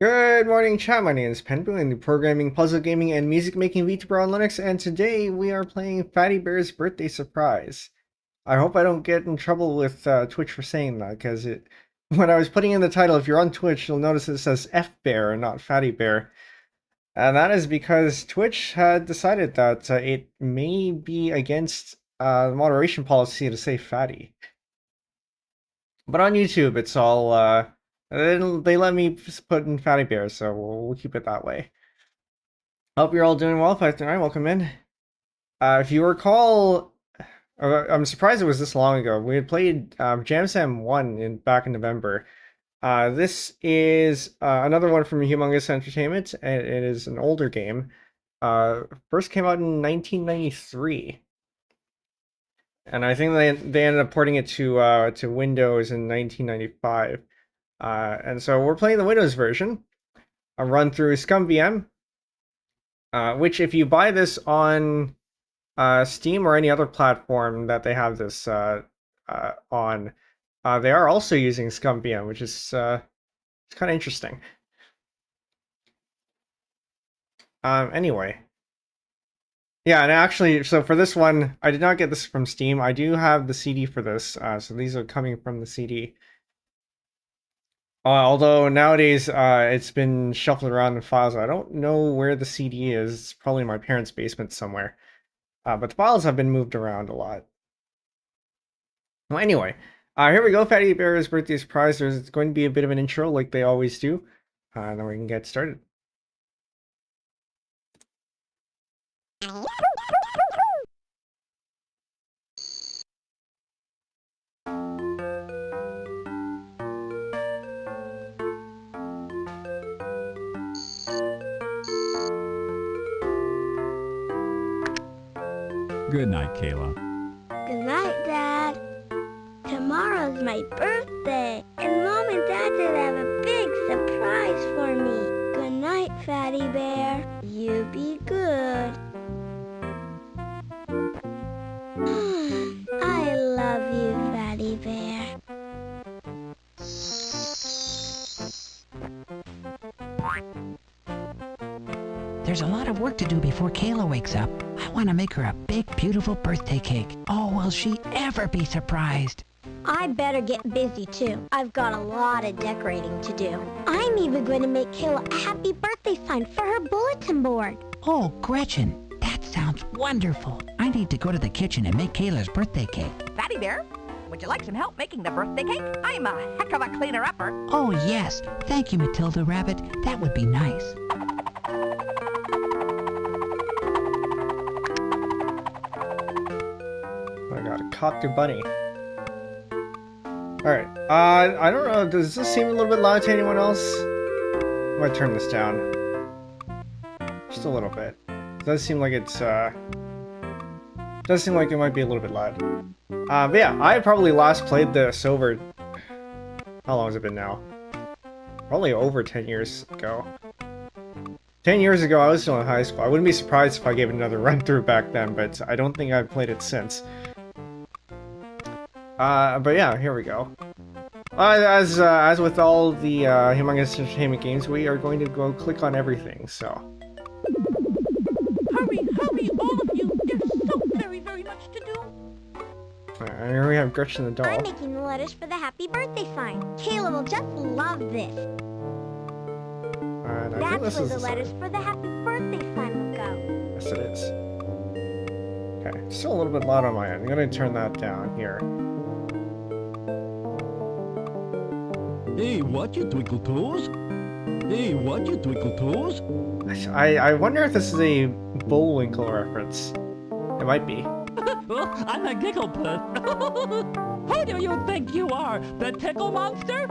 Good morning, chat. My name is Penbu, and the programming, puzzle gaming, and music making VTuber on Linux, and today we are playing Fatty Bear's Birthday Surprise. I hope I don't get in trouble with Twitch for saying that, because when I was putting in the title, if you're on Twitch, you'll notice it says F Bear and not Fatty Bear. And that is because Twitch had decided that it may be against the moderation policy to say fatty. But on YouTube, it's all they let me just put in Fatty Bear, so we'll keep it that way. Hope you're all doing well. 539, welcome in. If you recall, I'm surprised it was this long ago. We had played Jam 1 back in November. This is another one from Humongous Entertainment, and it is an older game. First came out in 1993. And I think they ended up porting it to Windows in 1995. And so we're playing the Windows version. A run through ScummVM, which if you buy this on Steam or any other platform that they have this on, they are also using ScummVM, which is it's kind of interesting. Anyway. Yeah, and actually, so for this one, I did not get this from Steam. I do have the CD for this, so these are coming from the CD. Although nowadays, it's been shuffled around in files. I don't know where the CD is. It's probably in my parents' basement somewhere. But the files have been moved around a lot. Well, anyway, here we go. Fatty Bear's Birthday Surprise. There's going to be a bit of an intro like they always do. And then we can get started. Good night, Kayla. Good night, Dad. Tomorrow's my birthday, and Mom and Dad did have a big surprise for me. Good night, Fatty Bear. You be good. I love you, Fatty Bear. There's a lot of work to do before Kayla wakes up. I want to make her a big, beautiful birthday cake. Oh, will she ever be surprised? I better get busy too. I've got a lot of decorating to do. I'm even going to make Kayla a happy birthday sign for her bulletin board. Oh, Gretchen, that sounds wonderful. I need to go to the kitchen and make Kayla's birthday cake. Fatty Bear, would you like some help making the birthday cake? I'm a heck of a cleaner-upper. Oh, yes. Thank you, Matilda Rabbit. That would be nice. I got a copter bunny. Alright, I don't know, does this seem a little bit loud to anyone else? I might turn this down. Just a little bit. It does seem like it's, does seem like it might be a little bit loud. But yeah, I probably last played this over... How long has it been now? Probably over 10 years ago. 10 years ago, I was still in high school. I wouldn't be surprised if I gave it another run-through back then, but I don't think I've played it since. But yeah, here we go. As with all the Humongous Entertainment games, we are going to go click on everything, so... Hurry, hurry, all of you! There's so very, very much to do! Alright, here we have Gretchen the doll. I'm making the letters for the happy birthday sign. Kayla will just love this. Alright, I think That's this where is the the letters sign. for the happy birthday sign will go. Yes, it is. Okay, still a little bit loud on my end. I'm gonna turn that down here. Hey, what you twinkle toes? Hey, what you twinkle toes? I wonder if this is a Bullwinkle reference. It might be. I'm a giggleput. Who do you think you are? The tickle monster?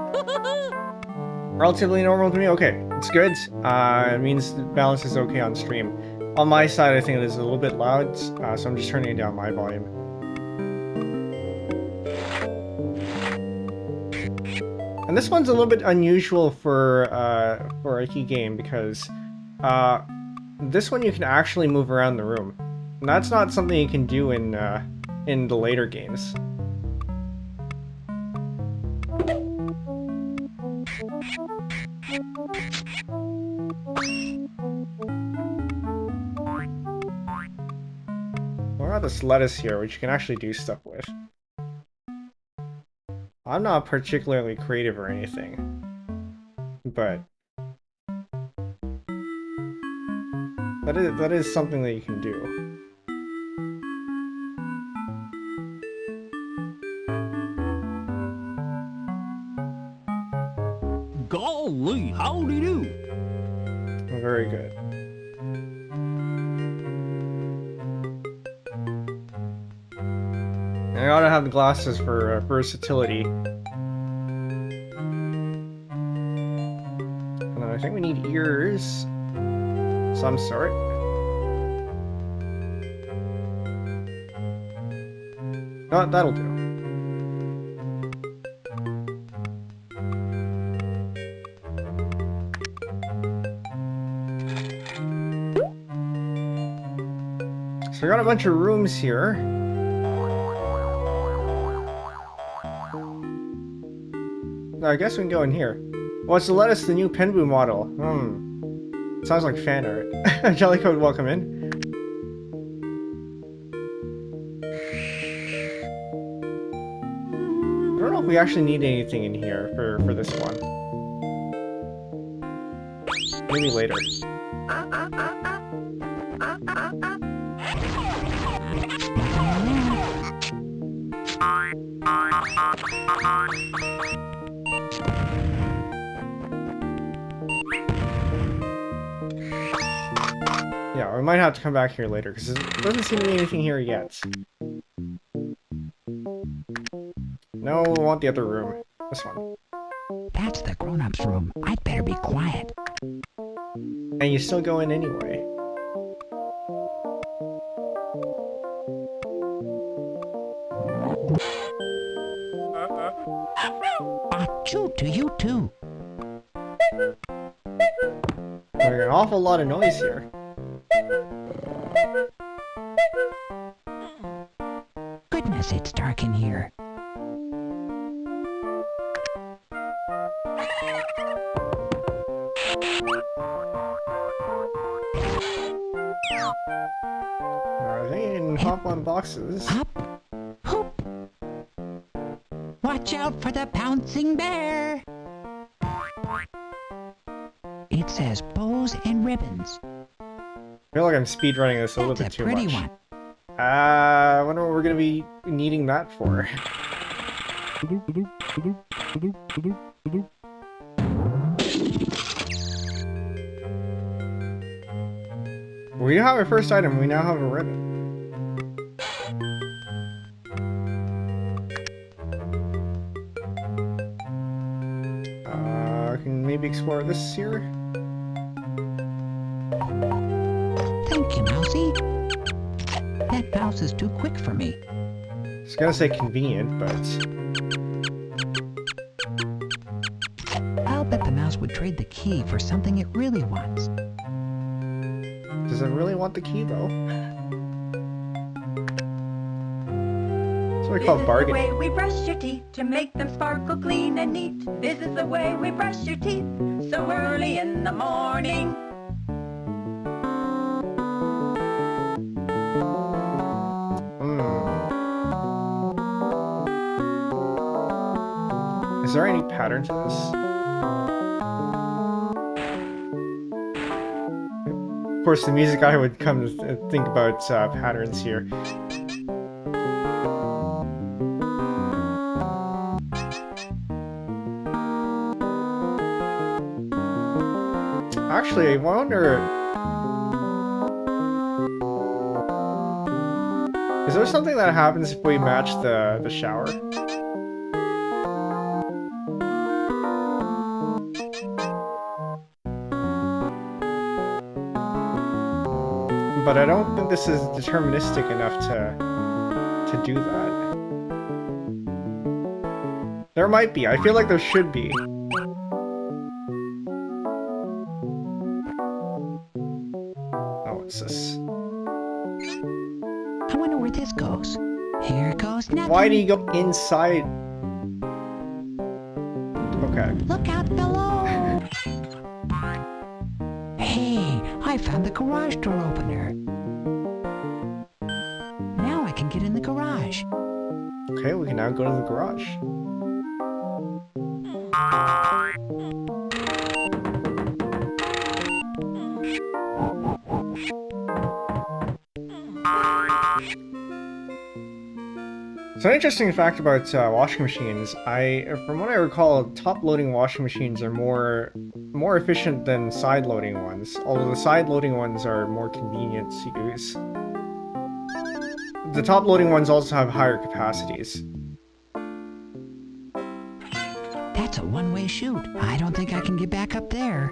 Relatively normal to me? Okay, it's good. It means the balance is okay on stream. On my side, I think it is a little bit loud, so I'm just turning down my volume. And this one's a little bit unusual for a key game because this one you can actually move around the room. And that's not something you can do in the later games. this lettuce here, which you can actually do stuff with. I'm not particularly creative or anything, but that is something that you can do. Golly, howdy do. Very good. I gotta have the glasses for versatility. And then I think we need ears of some sort. Oh, that'll do. So we got a bunch of rooms here. I guess we can go in here. What's the lettuce? The new Penbu model. Sounds like fan art. Jellycode, welcome in. I don't know if we actually need anything in here for this one. Maybe later. Yeah, we might have to come back here later, because there doesn't seem to be anything here yet. No, we want the other room. This one. That's the grown-ups room. I'd better be quiet. And you still go in anyway. Achoo to you too. There's an awful lot of noise here. Goodness, it's dark in here. Are they in hop on boxes? Hop, hoop. Watch out for the pouncing bear. It says bows and ribbons. I feel like I'm speedrunning this a little bit That's a too pretty much. one. I wonder what we're gonna be needing that for. We have our first item. We now have a ribbon. Can maybe explore this here. Thank you, Mousy. That mouse is too quick for me. I was gonna say convenient, but I'll bet the mouse would trade the key for something it really wants. does it really want the key though? That's what we call bargaining. This is the way we brush your teeth to make them sparkle clean and neat. This is the way we brush your teeth so early in the morning. Is there any pattern to this? Of course, the music guy would come to think about patterns here. Actually, I wonder... Is there something that happens if we match the shower? But I don't think this is deterministic enough to do that. There might be. I feel like there should be. Oh, what's this? I wonder where this goes. Here goes nothing. Why do you go inside? Okay. Look out below. Hey, I found the garage door opener. Now garage. Okay, we can now go to the garage. So an interesting fact about washing machines, from what I recall, top-loading washing machines are more efficient than side-loading ones, although the side-loading ones are more convenient to use. The top-loading ones also have higher capacities. That's a one-way chute. I don't think I can get back up there.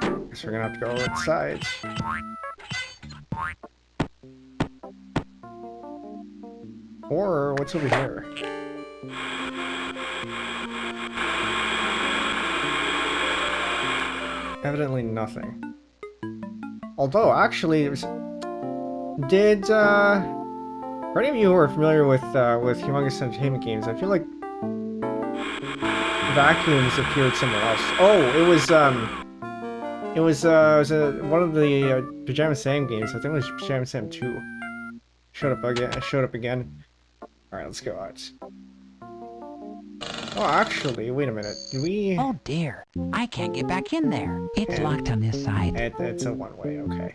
Guess we're gonna have to go outside. Or what's over here? Evidently nothing. Although, actually, for any of you who are familiar with Humongous Entertainment games, I feel like vacuums appeared somewhere else. Oh, it was one of the Pajama Sam games. I think it was Pajama Sam 2. Showed up again. Alright, let's go out. Oh, actually, wait a minute. Do we... Oh dear, I can't get back in there. It's locked on this side. It's a one-way, okay.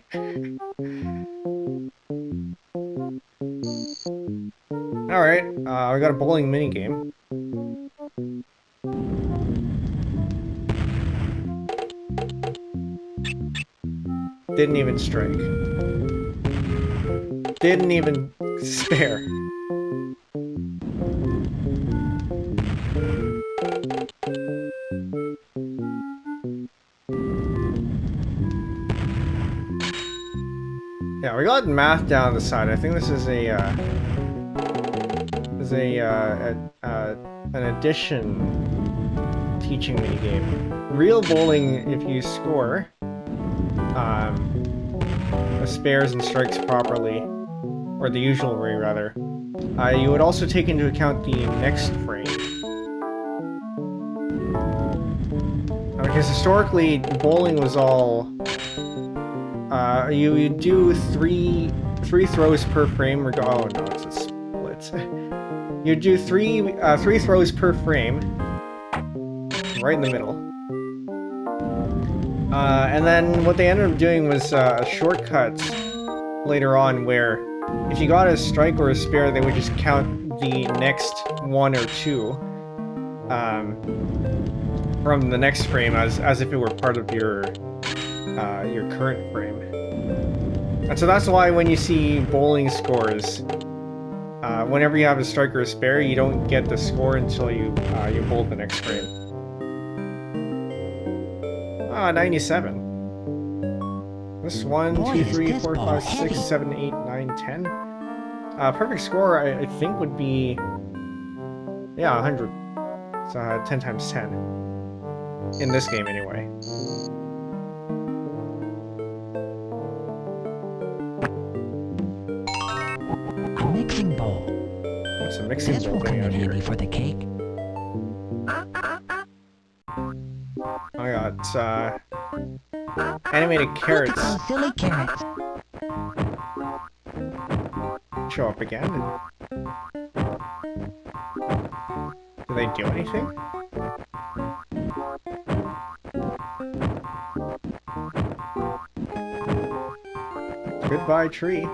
Alright, we got a bowling minigame. Didn't even strike. Didn't even spare. Yeah, we got math down the side. I think this is an addition teaching minigame. Real bowling, if you score spares and strikes properly, or the usual way rather, you would also take into account the next frame. Because historically, bowling was all you do three throws per frame. Oh no, it's a split. You do three throws per frame, right in the middle. And then what they ended up doing was a shortcut later on, where if you got a strike or a spare, they would just count the next one or two from the next frame as if it were part of your current frame. And so that's why when you see bowling scores, whenever you have a strike or a spare, you don't get the score until you bowl the next frame. 97. This 1, Boy, 2, is 3, this 4, ball 5, heavy. 6, 7, 8, 9, 10. Perfect score, I think, would be 100. So 10 times 10. In this game, anyway. A mixing bowl. What's a mixing This bowl will come doing in out here? handy for the cake. I got animated Look carrots at those silly carrots. show up again. Do they do anything? Goodbye, tree.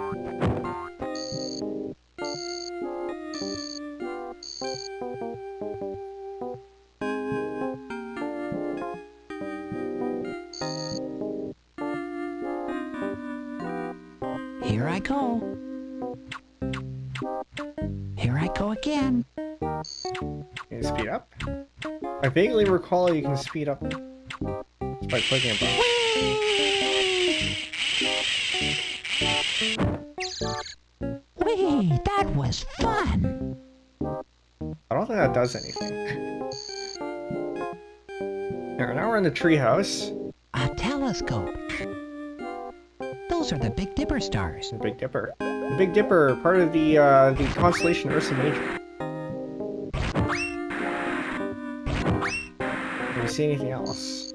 Here I go. Here I go again. Can you speed up? I vaguely recall you can speed up just by clicking a button. Whee! That was fun! I don't think that does anything. Here, now we're in the treehouse. A telescope. Those are the Big Dipper stars. The Big Dipper. The Big Dipper, part of the constellation Ursa Major. Do you see anything else?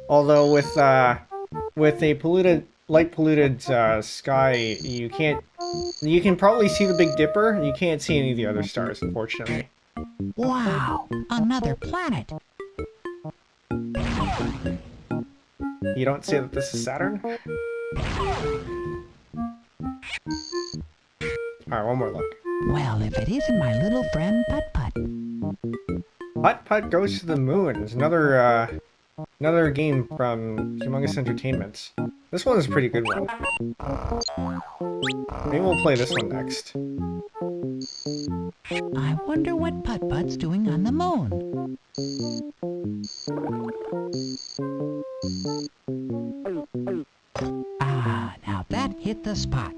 Although with a light polluted sky, you can't You can probably see the Big Dipper. You can't see any of the other stars, unfortunately. Wow, another planet. You don't say that this is Saturn? Alright, one more look. Well, if it isn't my little friend Putt Putt. Putt Putt Goes to the Moon is another game from Humongous Entertainment. This one is a pretty good one. Maybe we'll play this one next. I wonder what Putt Putt's doing on the moon. Ah, now that hit the spot.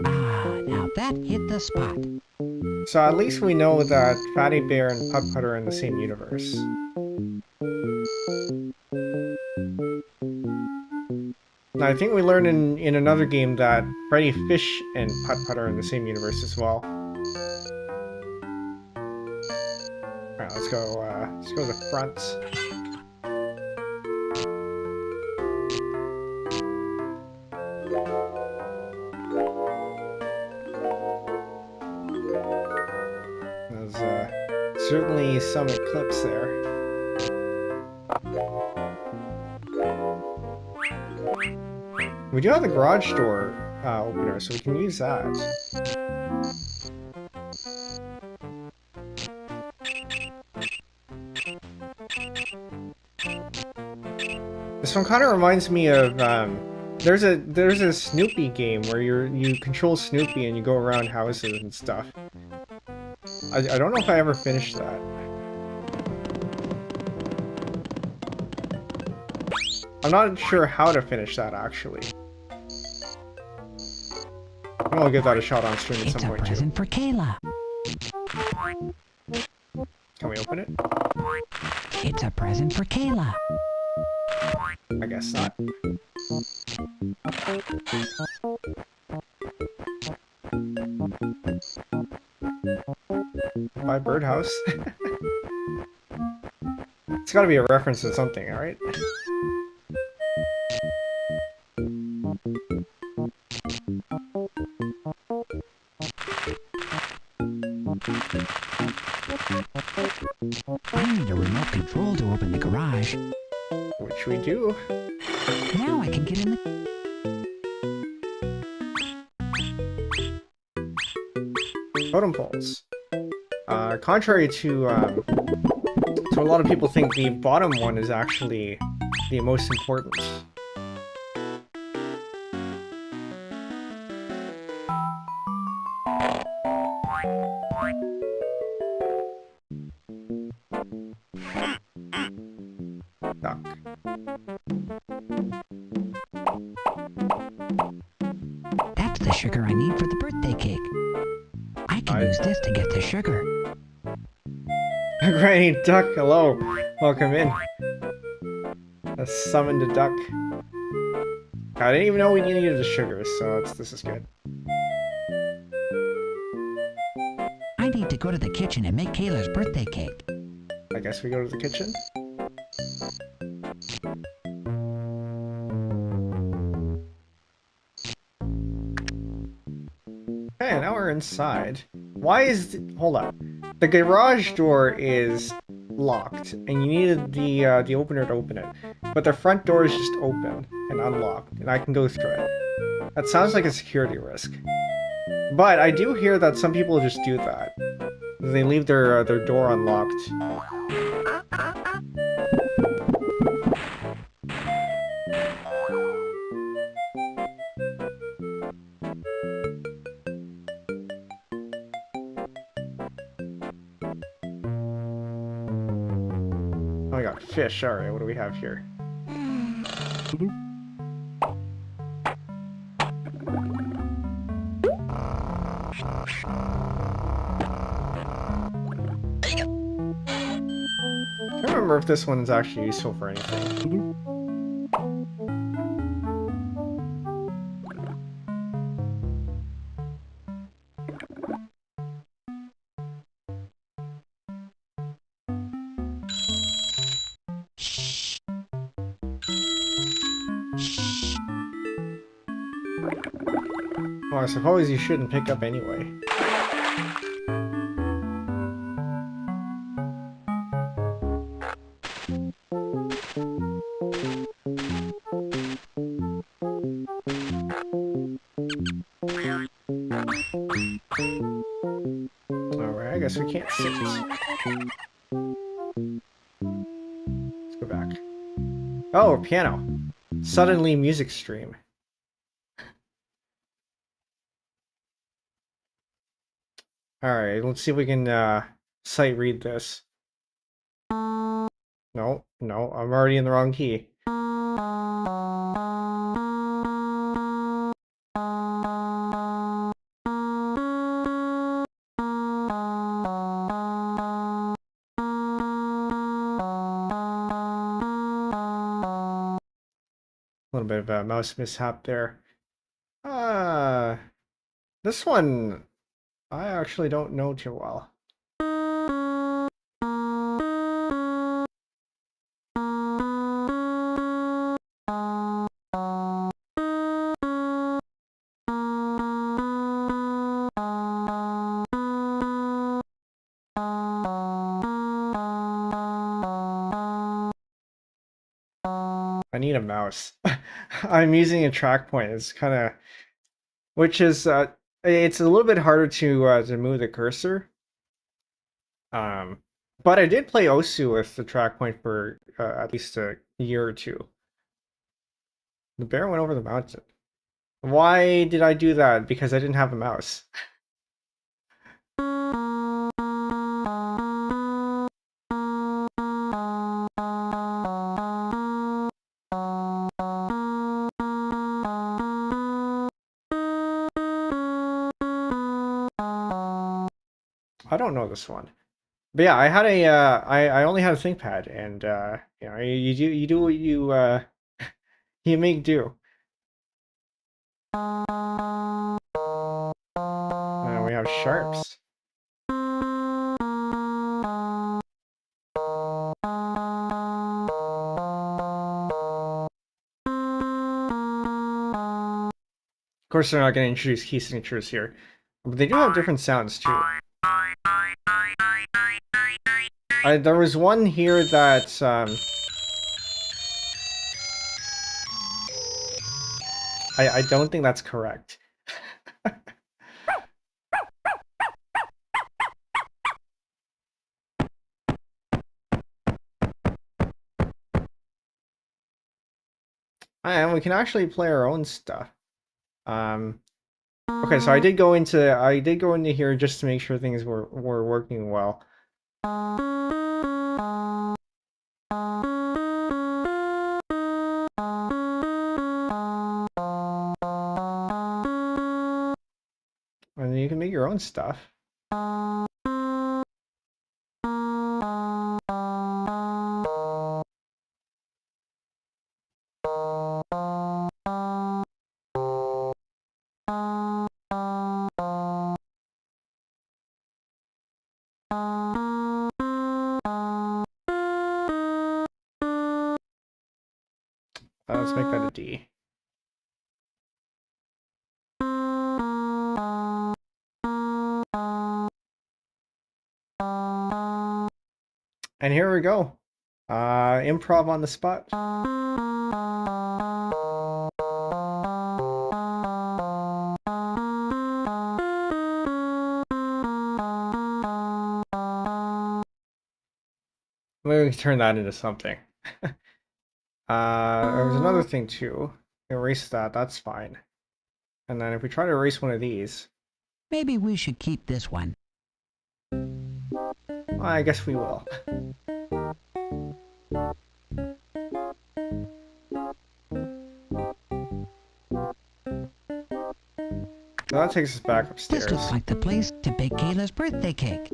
Ah, now that hit the spot. So at least we know that Fatty Bear and Putt Putt are in the same universe. Now, I think we learned in another game that Freddy Fish and Putt Putt are in the same universe as well. Alright, let's go to the front. There's certainly some eclipse there. We do have the garage door opener, so we can use that. This one kind of reminds me of there's a Snoopy game where you control Snoopy and you go around houses and stuff. I don't know if I ever finished that. I'm not sure how to finish that actually. I'll give that a shot on stream at some point too. It's a present for Kayla. Can we open it? It's a present for Kayla. I guess not. My birdhouse. It's gotta be a reference to something, alright? I need a remote control to open the garage. Which we do. Now I can get in the... Totem poles. Contrary to a lot of people think, the bottom one is actually the most important. Duck. That's the sugar I need for the birthday cake. I can use this to get the sugar. Granny Duck, hello. Welcome in. A summoned a duck. I didn't even know we needed the sugar, so this is good. I need to go to the kitchen and make Kayla's birthday cake. I guess we go to the kitchen. Okay, now we're inside. Why is... Hold up. The garage door is locked, and you needed the opener to open it. But the front door is just open and unlocked, and I can go through it. That sounds like a security risk. But I do hear that some people just do that. They leave their door unlocked. Oh, I got fish. Alright, what do we have here? I don't remember if this one is actually useful for anything. I suppose you shouldn't pick up anyway. Alright, I guess we can't sit. Let's go back. Oh, piano. Suddenly music stream. Alright, let's see if we can sight read this. No, no, I'm already in the wrong key. A little bit of a mouse mishap there. This one I actually don't know too well. I need a mouse. I'm using a track point. It's kind of, which is it's a little bit harder to move the cursor. But I did play Osu with the track point for at least a year or two. The bear went over the mountain. Why did I do that? Because I didn't have a mouse. I don't know this one. But yeah, I had a I only had a ThinkPad, and you know, you do what you you make do. We have sharps. Of course, they're not going to introduce key signatures here, but they do have different sounds too. There was one here that I don't think that's correct. And we can actually play our own stuff. Okay, so I did go into here just to make sure things were working well. And you can make your own stuff. Let's make that a D. And here we go. Improv on the spot. Maybe we can turn that into something. There's another thing too. Erase that, that's fine. And then if we try to erase one of these... Maybe we should keep this one. Well, I guess we will. So that takes us back upstairs. This looks like the place to bake Kayla's birthday cake.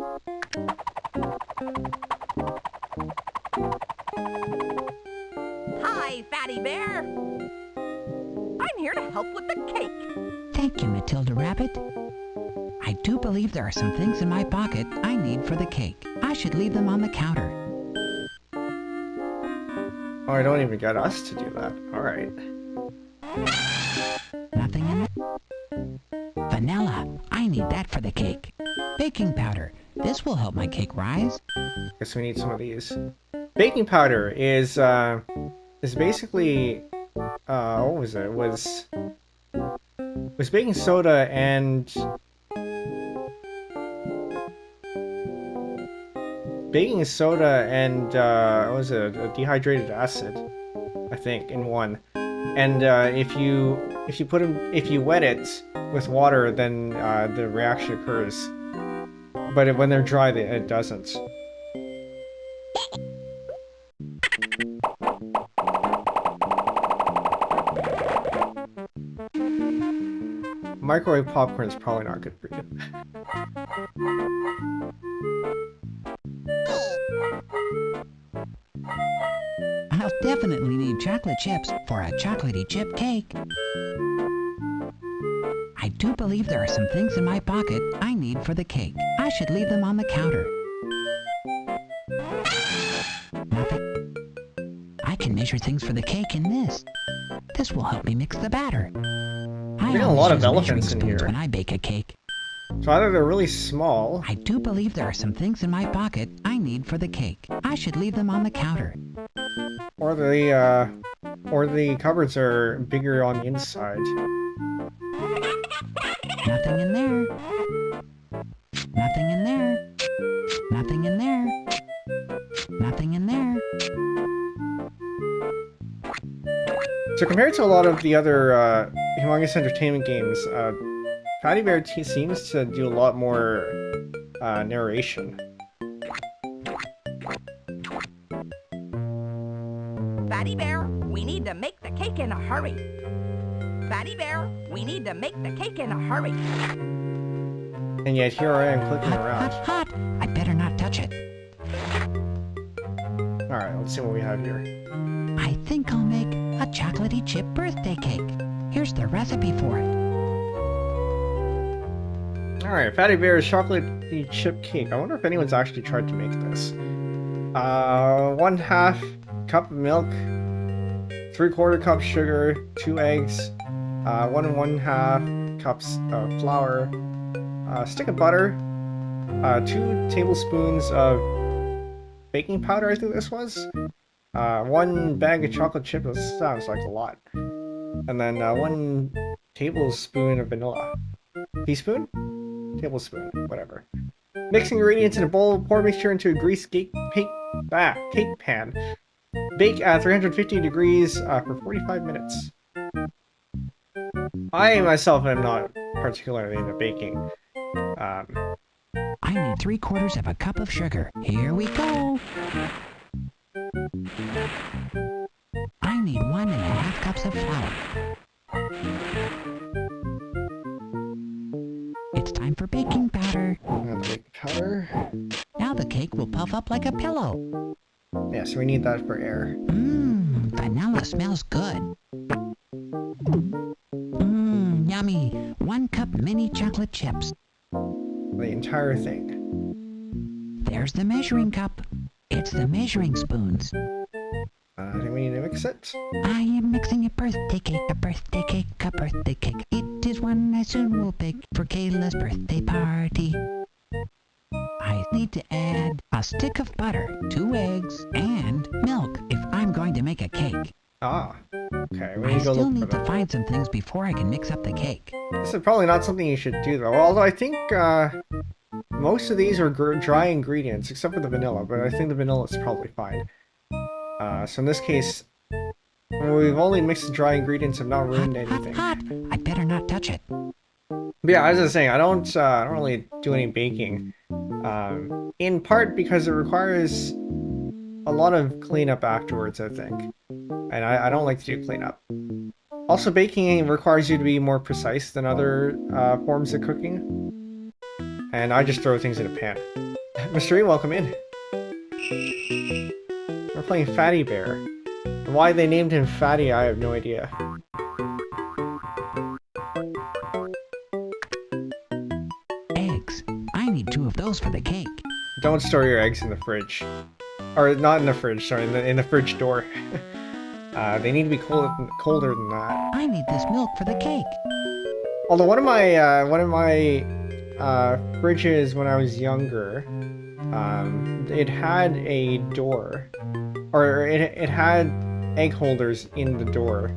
Hi, Fatty Bear. I'm here to help with the cake. Thank you, Matilda Rabbit. I do believe there are some things in my pocket I need for the cake. I should leave them on the counter. Oh, I don't even get us to do that. Alright. Nothing in it? vanilla. I need that for the cake. Baking powder. This will help my cake rise. Guess we need some of these. Baking powder is basically what was it? It was baking soda and what was it? A dehydrated acid, I think, in one. And if you wet it with water, then the reaction occurs. But when they're dry, it doesn't. Microwave popcorn is probably not good for you. I'll definitely need chocolate chips for a chocolatey chip cake. I do believe there are some things in my pocket I need for the cake. I should leave them on the counter. Nothing. I can measure things for the cake in this. This will help me mix the batter. I Getting a lot of elephants in here. When I bake a cake. So either they're really small. I do believe there are some things in my pocket I need for the cake. I should leave them on the counter. Or the cupboards are bigger on the inside. Nothing in there. Nothing in there. Nothing in there. Nothing in there. So compared to a lot of the other Humongous Entertainment games, Fatty Bear seems to do a lot more narration. Fatty Bear, we need to make the cake in a hurry. Fatty Bear, we need to make the cake in a hurry. And yet here I am clicking Hot, around. hot, hot. I better not touch it. Alright, let's see what we have here. I think I'll make a chocolatey chip birthday cake. Here's the recipe for it. Alright, Fatty Bear's chocolatey chip cake. I wonder if anyone's actually tried to make this. 1/2 cup of milk, 3/4 cup sugar, 2 eggs, 1 1/2 cups of flour, a stick of butter, 2 tablespoons of baking powder, I think this was, 1 bag of chocolate chips, this sounds like a lot, and then 1 tablespoon of vanilla. Teaspoon? Tablespoon, whatever. Mix ingredients in a bowl, pour mixture into a greased cake pan. Bake at 350 degrees for 45 minutes. I myself am not particularly into baking. I need 3/4 of a cup of sugar. Here we go. I need 1 1/2 cups of flour. It's time for baking powder. And the baking powder. Now the cake will puff up like a pillow. Yeah, so we need that for air. Mmm, vanilla smells good. Mmm, yummy. 1 cup mini chocolate chips. The entire thing. There's the measuring cup. It's the measuring spoons. I think we need to mix it. I am mixing a birthday cake, a birthday cake, a birthday cake. It is one I soon will bake for Kayla's birthday party. I need to add a stick of butter, 2 eggs, and milk if I'm going to make a cake. Ah, okay. We I need to go still look need for to that. find some things before I can mix up the cake. This is probably not something you should do though. Although I think most of these are dry ingredients, except for the vanilla. But I think the vanilla is probably fine. So in this case, we've only mixed the dry ingredients and not ruined anything. Hot. I better not touch it. But yeah, as I was saying, I don't really do any baking. In part because it requires a lot of cleanup afterwards, I think. And I don't like to do cleanup. Also, baking requires you to be more precise than other forms of cooking. And I just throw things in a pan. Mr. E, welcome in. We're playing Fatty Bear. And why they named him Fatty, I have no idea. Eggs. I need 2 of those for the cake. Don't store your eggs in the fridge. Or not in the fridge, sorry, in the fridge door. They need to be colder than that. I need this milk for the cake. Although one of my fridges when I was younger, it had a door, or it had egg holders in the door.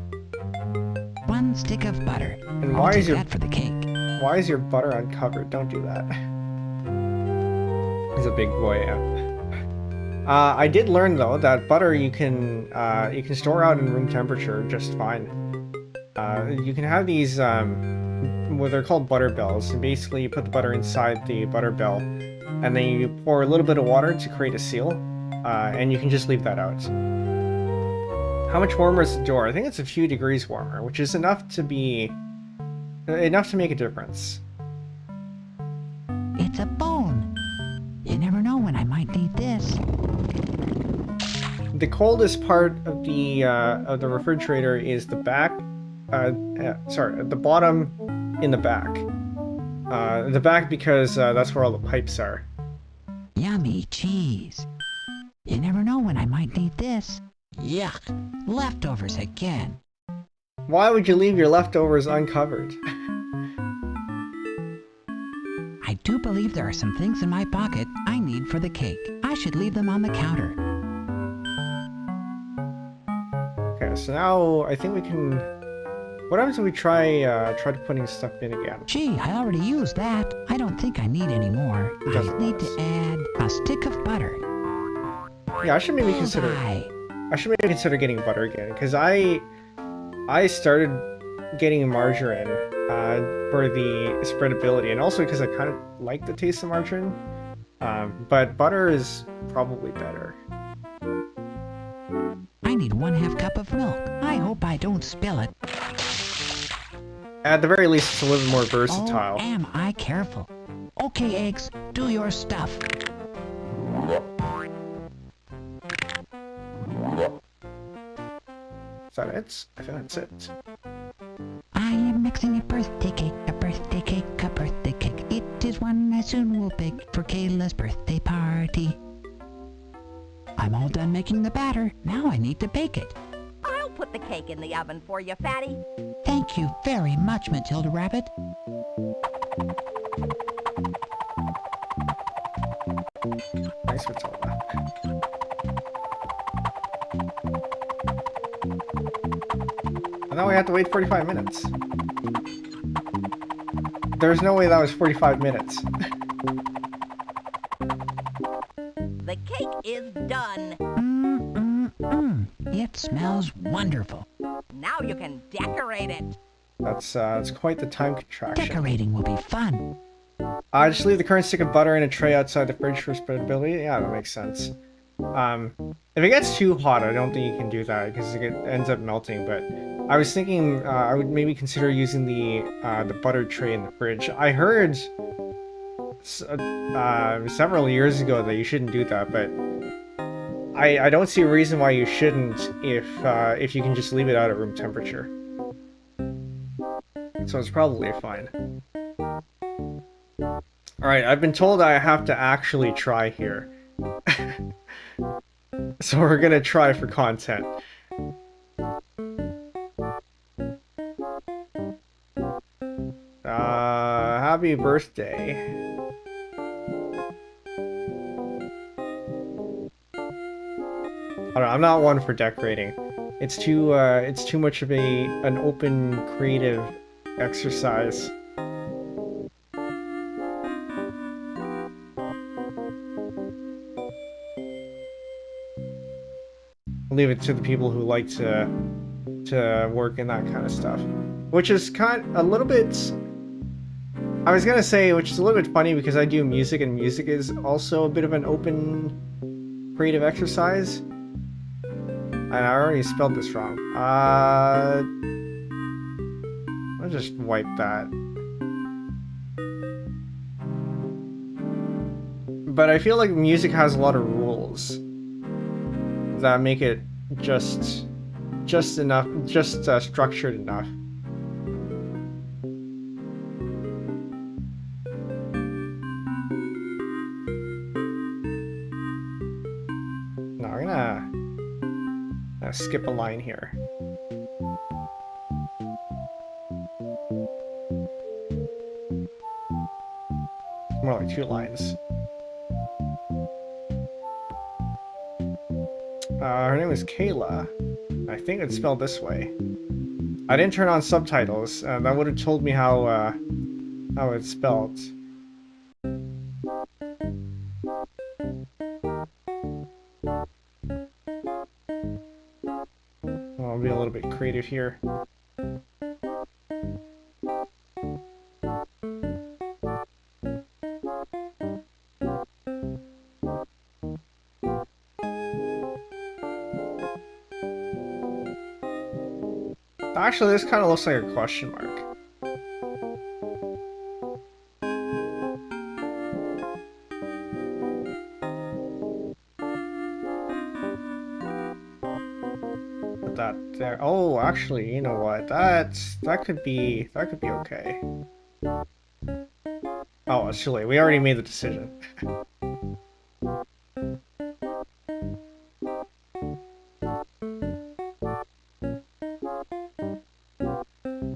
1 stick of butter. And I'll why take is your that for the cake. why is your butter uncovered? Don't do that. He's a big boy. Yeah. I did learn though that butter you can store out in room temperature just fine. You can have these well, they're called butter bells. And basically, you put the butter inside the butter bell, and then you pour a little bit of water to create a seal, and you can just leave that out. How much warmer is the door? I think it's a few degrees warmer, which is enough to make a difference. It's a bone. You never know when I might need this. The coldest part of the refrigerator is the back. Sorry, the bottom in the back. The back because that's where all the pipes are. Yummy cheese. You never know when I might need this. Yuck. Leftovers again. Why would you leave your leftovers uncovered? I do believe there are some things in my pocket I need for the cake. I should leave them on the counter. Okay, so now I think we can. What happens if we try putting stuff in again? Gee, I already used that. I don't think I need any more. I Doesn't need matter. to add a stick of butter. Yeah, I should maybe consider. Bullseye. I should maybe consider getting butter again, because I started getting margarine for the spreadability, and also because I kind of like the taste of margarine. But butter is probably better. I need 1/2 cup of milk. I hope I don't spill it. At the very least, it's a little more versatile. Oh, am I careful. Okay, eggs, do your stuff. Is that it? I think that's it. I am mixing a birthday cake, a birthday cake, a birthday cake. It is one I soon will bake for Kayla's birthday party. I'm all done making the batter. Now I need to bake it. I'll put the cake in the oven for you, Fatty. Thank you very much, Matilda Rabbit. Nice Matilda. And now we have to wait 45 minutes. There's no way that was 45 minutes. The cake is done. It smells wonderful. Now you can decorate it. That's quite the time contraction. Decorating will be fun. Just leave the current stick of butter in a tray outside the fridge for spreadability. Yeah, that makes sense. If it gets too hot, I don't think you can do that because it ends up melting. But I was thinking I would maybe consider using the butter tray in the fridge. I heard several years ago that you shouldn't do that, but I don't see a reason why you shouldn't if you can just leave it out at room temperature. So it's probably fine. Alright, I've been told I have to actually try here. So we're gonna try for content. Happy birthday. I don't know, I'm not one for decorating. It's too much of an open creative exercise. Leave it to the people who like to work in that kind of stuff, which is a little bit. I was gonna say, which is a little bit funny because I do music, and music is also a bit of an open creative exercise. And I already spelled this wrong. I'll just wipe that. But I feel like music has a lot of rules that make it just enough, structured enough. No, I'm gonna skip a line here. more like 2 lines. Her name is Kayla. I think it's spelled this way. I didn't turn on subtitles. That would have told me how it's spelled. I'll be a little bit creative here. Actually, this kind of looks like a question mark. Put that there. Oh, actually, you know what? That could be okay. Oh, it's too late. We already made the decision.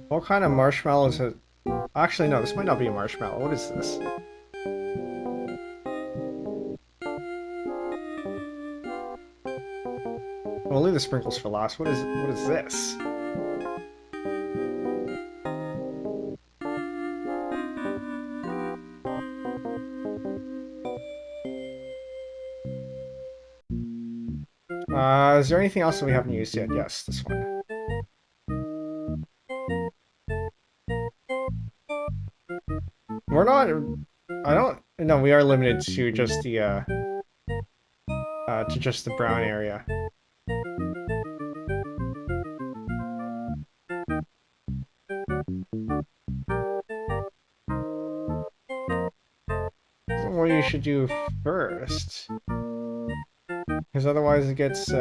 What kind of marshmallow is it? Actually, no, this might not be a marshmallow. What is this? We'll leave the sprinkles for last. What is this? Is there anything else that we haven't used yet? Yes, this one. We're not. I don't. No, we are limited to just the brown area. What you should do first, because otherwise it gets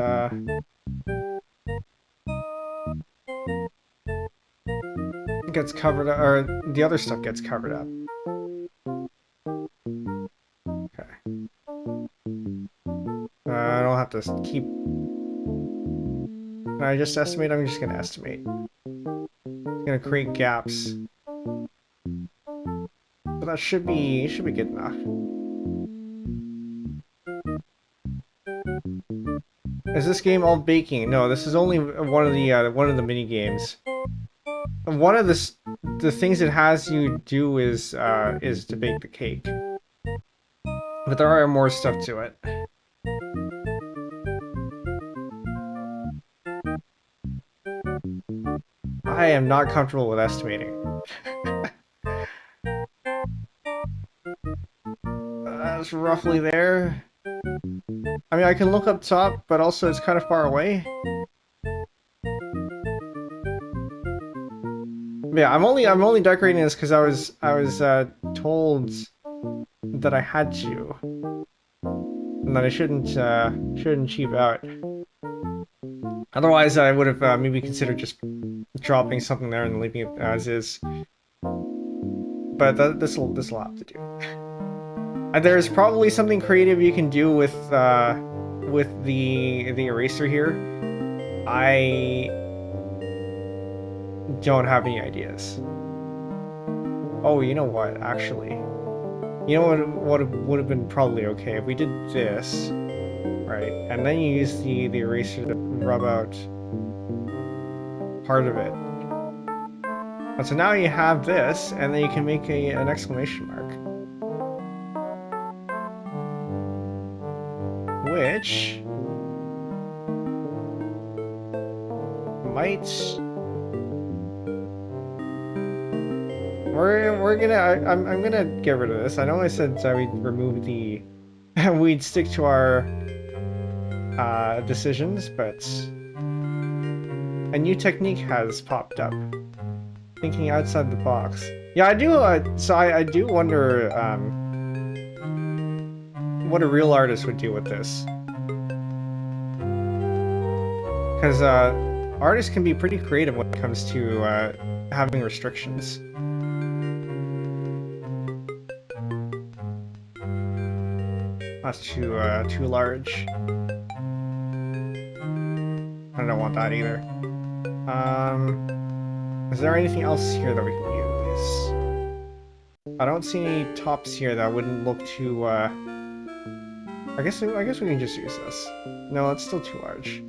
covered up, or the other stuff gets covered up. Okay. I don't have to keep. Can I just estimate? I'm just gonna estimate. I'm gonna create gaps. But that should be good enough. Is this game all baking? No, this is only one of the mini games. One of the things it has you do is to bake the cake. But there are more stuff to it. I am not comfortable with estimating. That's roughly there. I mean, I can look up top, but also it's kind of far away. Yeah, I'm only decorating this because I was told that I had to, and that I shouldn't cheap out. Otherwise, I would have maybe considered just dropping something there and leaving it as is. But this will have to do. There's probably something creative you can do with the eraser here. I don't have any ideas. Oh, you know what? Actually, you know what would have been probably okay if we did this, right? And then you use the eraser to rub out part of it. And so now you have this, and then you can make an exclamation mark. Which might I'm gonna get rid of this. I know I said we'd remove the we'd stick to our decisions, but a new technique has popped up. Thinking outside the box. Yeah, I do. So I do wonder what a real artist would do with this, because artists can be pretty creative when it comes to having restrictions. That's too large. I don't want that either. Is there anything else here that we can use? I don't see any tops here that wouldn't look too, I guess we can just use this. No, it's still too large.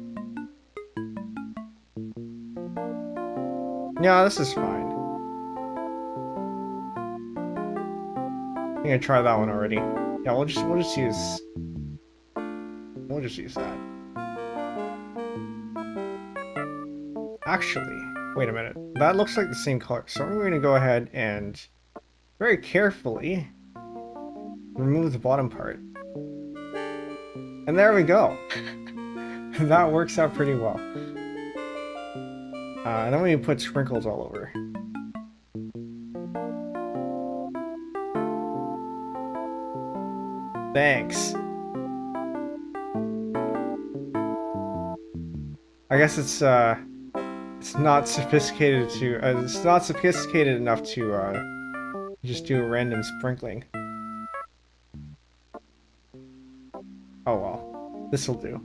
Yeah, this is fine. I think I tried that one already. Yeah, we'll just use that. Actually, wait a minute. That looks like the same color. So we're going to go ahead and very carefully remove the bottom part. And there we go. That works out pretty well. And then we put sprinkles all over. Thanks. I guess it's not sophisticated to it's not sophisticated enough to just do a random sprinkling. Oh well, this'll do.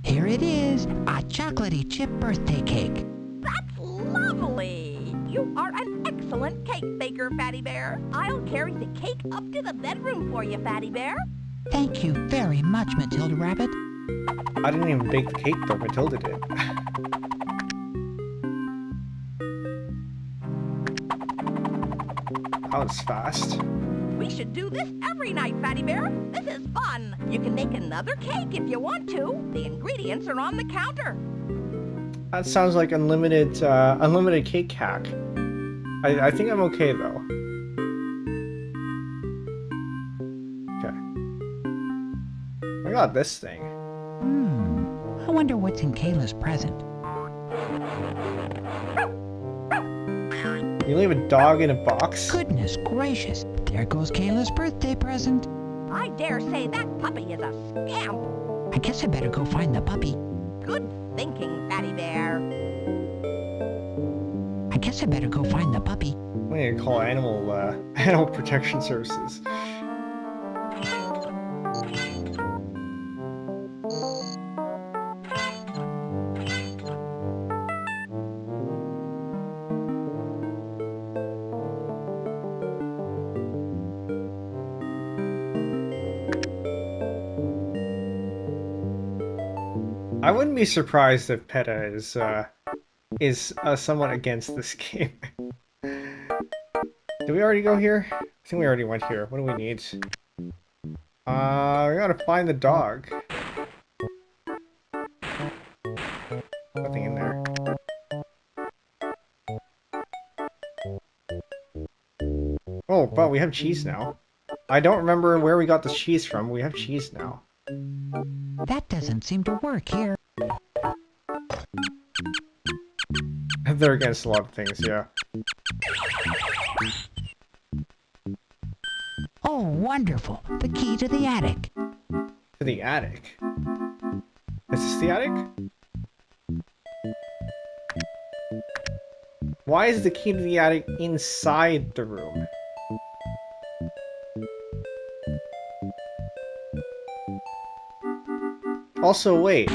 Here it is, a chocolatey chip birthday cake. That's lovely! You are an excellent cake baker, Fatty Bear. I'll carry the cake up to the bedroom for you, Fatty Bear. Thank you very much, Matilda Rabbit. I didn't even bake the cake though, Matilda did. That was fast. We should do this every night, Fatty Bear. This is fun. You can make another cake if you want to. The ingredients are on the counter. That sounds like unlimited cake hack. I think I'm okay though. Okay. I got this thing. I wonder what's in Kayla's present. You leave a dog in a box? Goodness gracious, there goes Kayla's birthday present. I dare say that puppy is a scamp. I guess I better go find the puppy. Good thinking, Fatty Bear. I guess I better go find the puppy. We need to call animal protection services. I wouldn't be surprised if PETA is somewhat against this game. Did we already go here? I think we already went here. What do we need? We gotta find the dog. Nothing in there. Oh, but we have cheese now. I don't remember where we got the cheese from. We have cheese now. That doesn't seem to work here. They're against a lot of things, yeah. Oh, wonderful. The key to the attic. To the attic? Is this the attic? Why is the key to the attic inside the room? Also, wait.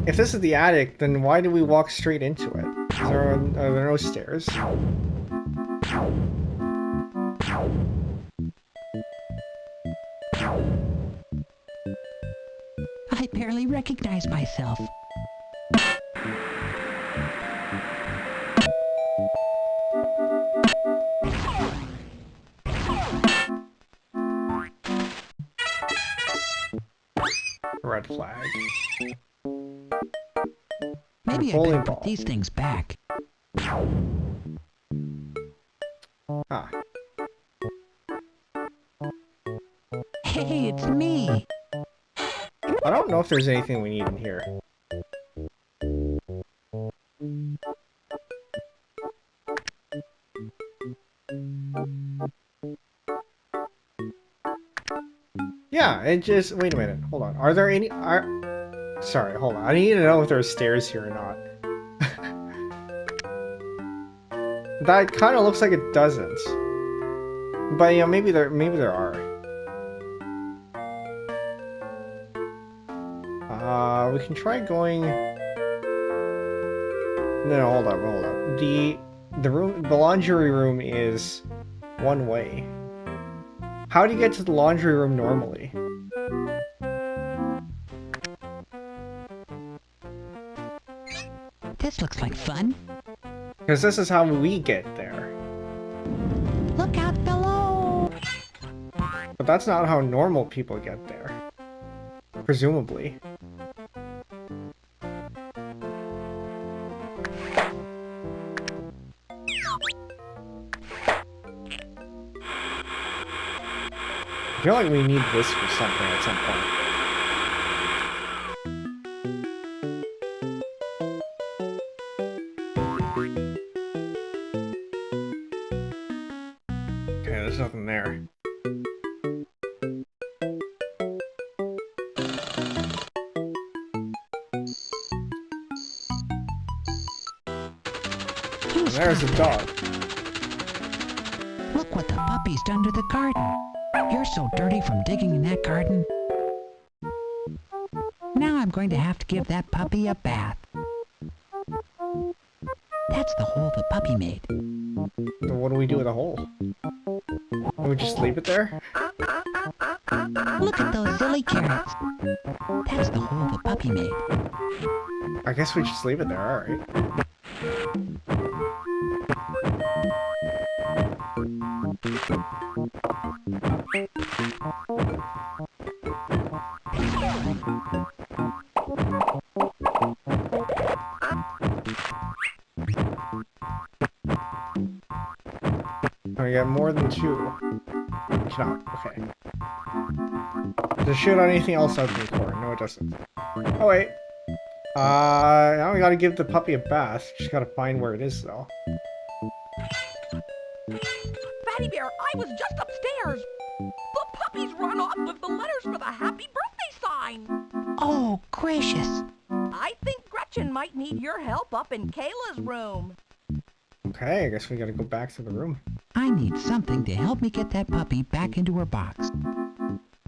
If this is the attic, then why do we walk straight into it? Are there no stairs? I barely recognize myself. Red flag. Maybe I Bowling better ball. put these things back. Ah. Hey, it's me. I don't know if there's anything we need in here. Yeah, it just... Wait a minute. Hold on. Are there any... Sorry, hold on. I need to know if there's stairs here or not. That kind of looks like it doesn't. But, you know, maybe there are. we can try going. No, hold up. The laundry room is one way. How do you get to the laundry room normally? This looks like fun. Because this is how we get there. Look out below! But that's not how normal people get there. Presumably. I feel like we need this for something at some point. Okay, there's nothing there. There's a dog. Look what the puppy's done to the garden. You're so dirty from digging in that garden. Now I'm going to have to give that puppy a bath. That's the hole the puppy made. So what do we do with the hole? We just leave it there? Look at those silly carrots. That's the hole the puppy made. I guess we just leave it there, alright. Oh, we got more than two. We cannot. Okay. Does it shoot on anything else out in the core? No, it doesn't. Oh, wait. Now we gotta give the puppy a bath. Just gotta find where it is, though. Fatty Bear, I was just upstairs. The puppy's run off with the letters for the happy birthday sign. Oh, gracious. I think Gretchen might need your help up in Kayla's room. Okay, I guess we gotta go back to the room. I need something to help me get that puppy back into her box.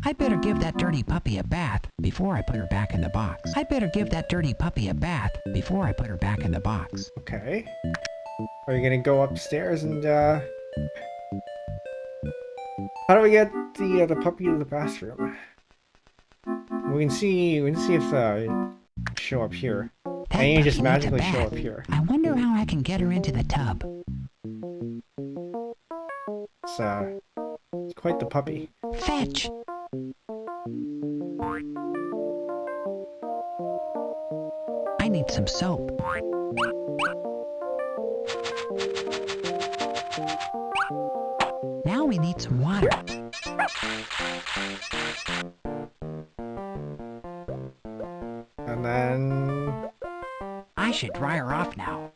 I better give that dirty puppy a bath before I put her back in the box. I better give that dirty puppy a bath before I put her back in the box. Okay. Are you gonna go upstairs and, how do we get the puppy to the bathroom? We can see if, show up here. That And you just puppy needs a magically show bath. up here. I wonder how I can get her into the tub. It's quite the puppy. Fetch! I need some soap. Now we need some water. And then... I should dry her off now.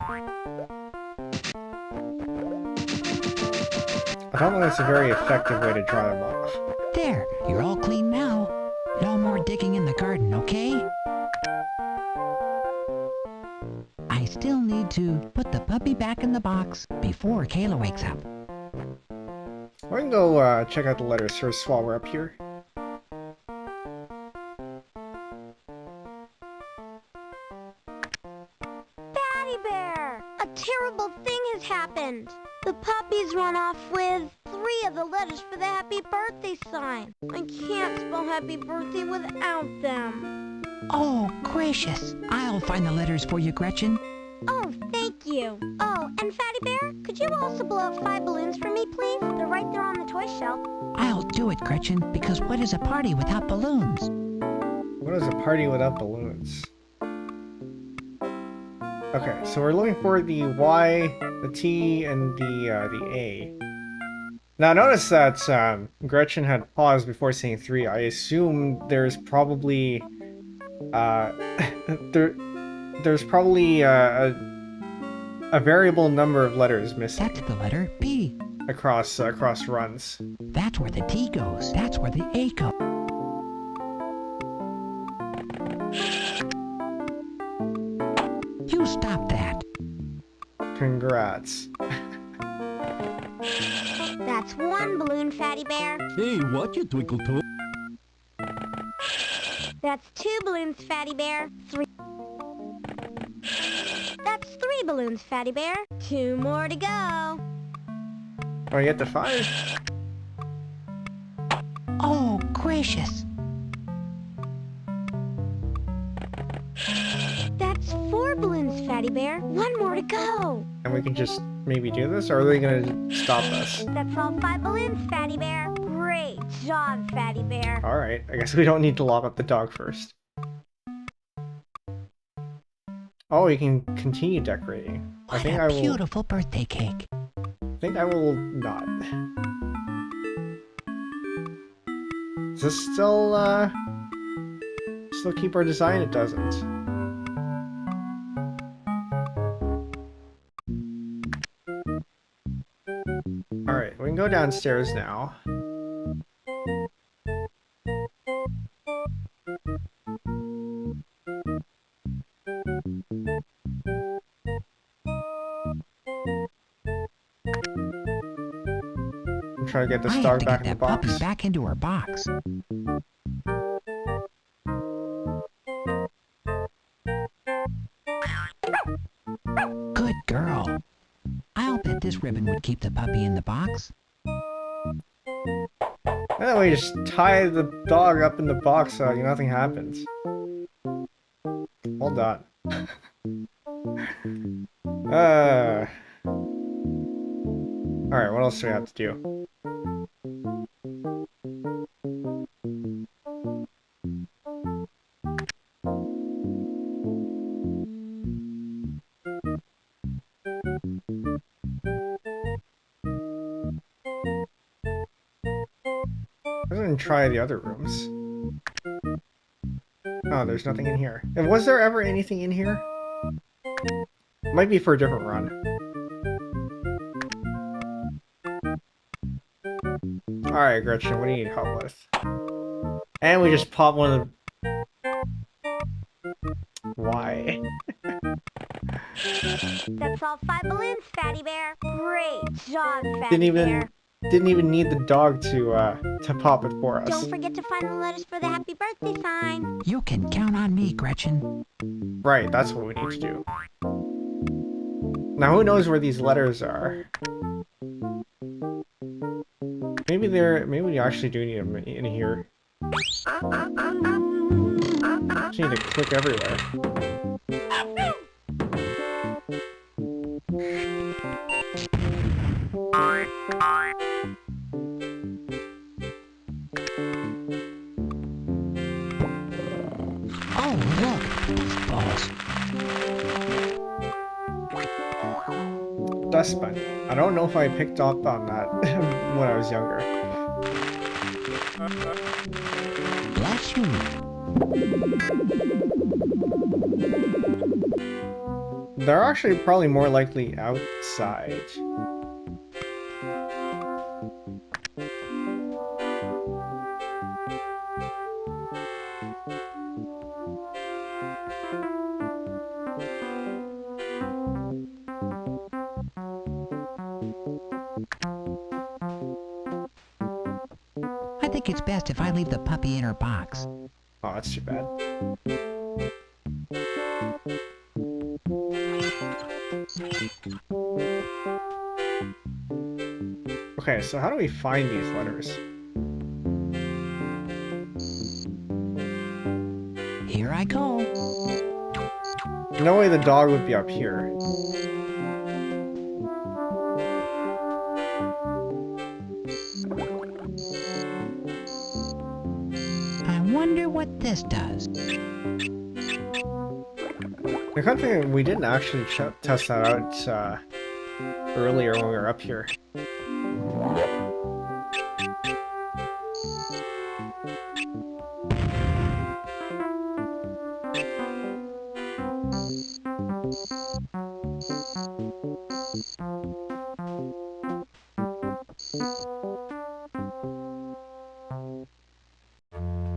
I don't think that's a very effective way to dry them off. There, you're all clean now. No more digging in the garden, okay? I still need to put the puppy back in the box before Kayla wakes up. We can go check out the letters first while we're up here. Fatty Bear! A terrible thing has happened. The puppy's run off with 3 of the letters for the happy birthday sign. I can't spell happy birthday without them. Oh, gracious. I'll find the letters for you, Gretchen. Oh, thank you. Oh, and Fatty Bear, could you also blow up 5 balloons for me, please? They're right there on the toy shelf. I'll do it, Gretchen, because what is a party without balloons? What is a party without balloons? Okay, so we're looking for the Y, the T, and the A. Now notice that Gretchen had paused before saying 3. I assume there's probably there's probably a variable number of letters missing That's the letter P. across runs. That's where the T goes. That's where the A goes. You stop that. Congrats. That's 1 balloon, Fatty Bear. Hey, watch it, Twinkle Toes. That's 2 balloons, Fatty Bear. 3. That's 3 balloons, Fatty Bear. 2 more to go. Oh, you get to 5? Oh, gracious. That's 4 balloons, Fatty Bear. 1 more to go. And we can just maybe do this, or are they gonna stop us? That's all 5 balloons, Fatty Bear. Great job, Fatty Bear. Alright, I guess we don't need to lock up the dog first. Oh, you can continue decorating. What a beautiful birthday cake. I think I will not. Does this still keep our design? It doesn't. Alright, we can go downstairs now. Try to get this dog back in the box. Puppy back into her box. Good girl. I'll bet this ribbon would keep the puppy in the box. And then we just tie the dog up in the box so nothing happens. Hold on. Alright, what else do we have to do? I'm gonna try the other rooms. Oh, there's nothing in here. And was there ever anything in here? Might be for a different run. Alright, Gretchen, what do you need help with? And we just pop one of the... Why? That's all 5 balloons, Fatty Bear. Great job, Fatty Bear. Didn't even need the dog to pop it for us. Don't forget to find the letters for the happy birthday sign. You can count on me, Gretchen. Right, that's what we need to do. Now who knows where these letters are? Maybe we actually do need them in here. Just need to click everywhere. Oh, look, dust balls. Dust bunny. I don't know if I picked up on that when I was younger. Bless you. They're actually probably more likely outside. I think it's best if I leave the puppy in her box. Oh, that's too bad. Okay, so how do we find these letters? Here I go. No way the dog would be up here. I wonder what this does. The kind of thing we didn't actually test that out earlier when we were up here.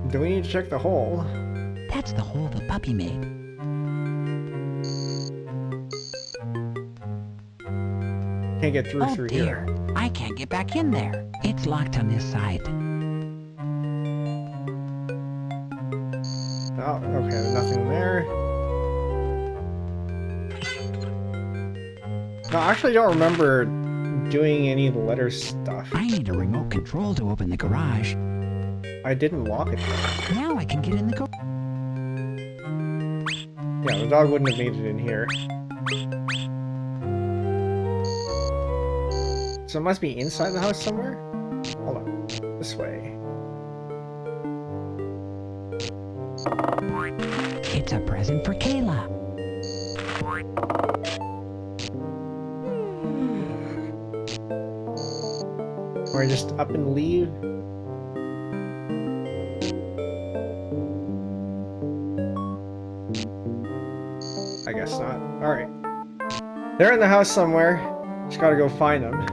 Do we need to check the hole? That's the hole the puppy made. Can't get through Oh through dear, here. I can't get back in there. It's locked on this side. Okay, there's nothing there. No, I actually don't remember doing any of the letter stuff. I need a remote control to open the garage. I didn't lock it. Now I can get in the garage. Yeah, the dog wouldn't have made it in here. So it must be inside the house somewhere? Hold on. This way. It's a present for Kayla. Or just up and leave? I guess not. Alright. They're in the house somewhere. Just gotta go find them.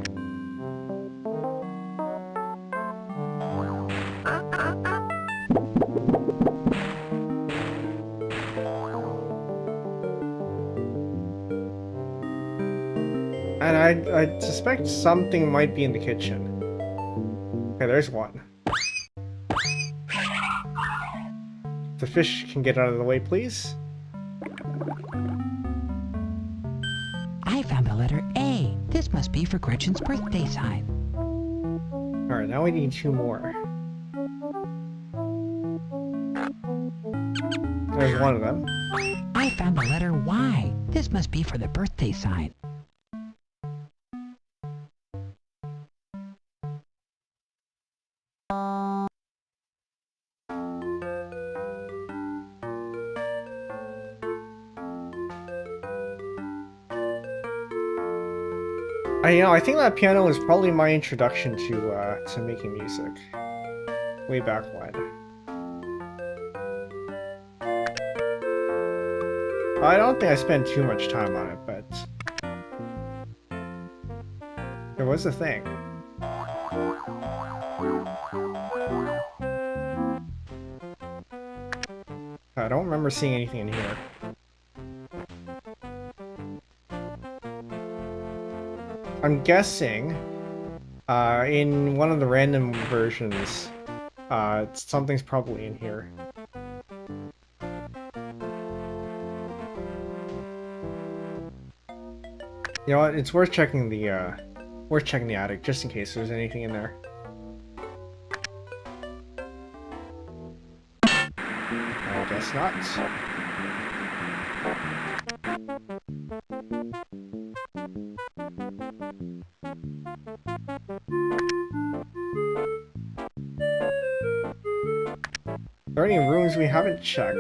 And I suspect something might be in the kitchen. Okay, there's one. The fish can get out of the way, please. I found the letter A. This must be for Gretchen's birthday sign. Alright, now we need 2 more. There's one of them. I found the letter Y. This must be for the birthday sign. I think that piano is probably my introduction to making music. Way back when. I don't think I spent too much time on it, but there was a thing. I don't remember seeing anything in here. I'm guessing in one of the random versions, something's probably in here. You know what? It's worth checking the attic just in case there's anything in there. I guess not. Are there any rooms we haven't checked?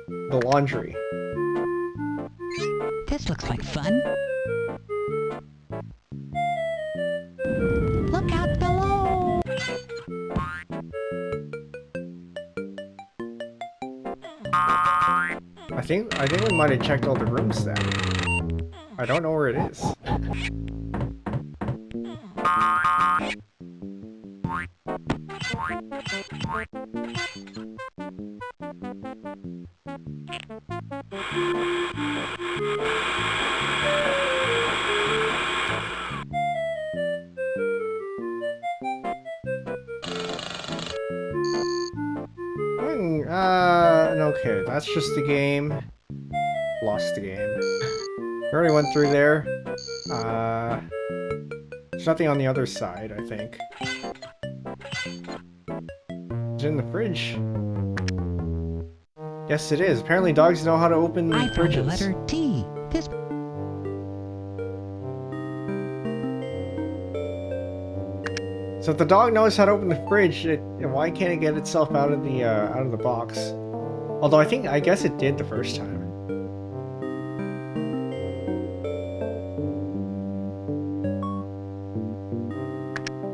The laundry. This looks like fun. Look out below! I think we might have checked all the rooms then. I don't know where it is. Okay, that's just the game. Lost the game. We already went through there. There's nothing on the other side, I think. It's in the fridge. Yes, it is. Apparently dogs know how to open I found fridges. the letter T. This So if the dog knows how to open the fridge, why can't it get itself out of the box? Although I guess it did the first time.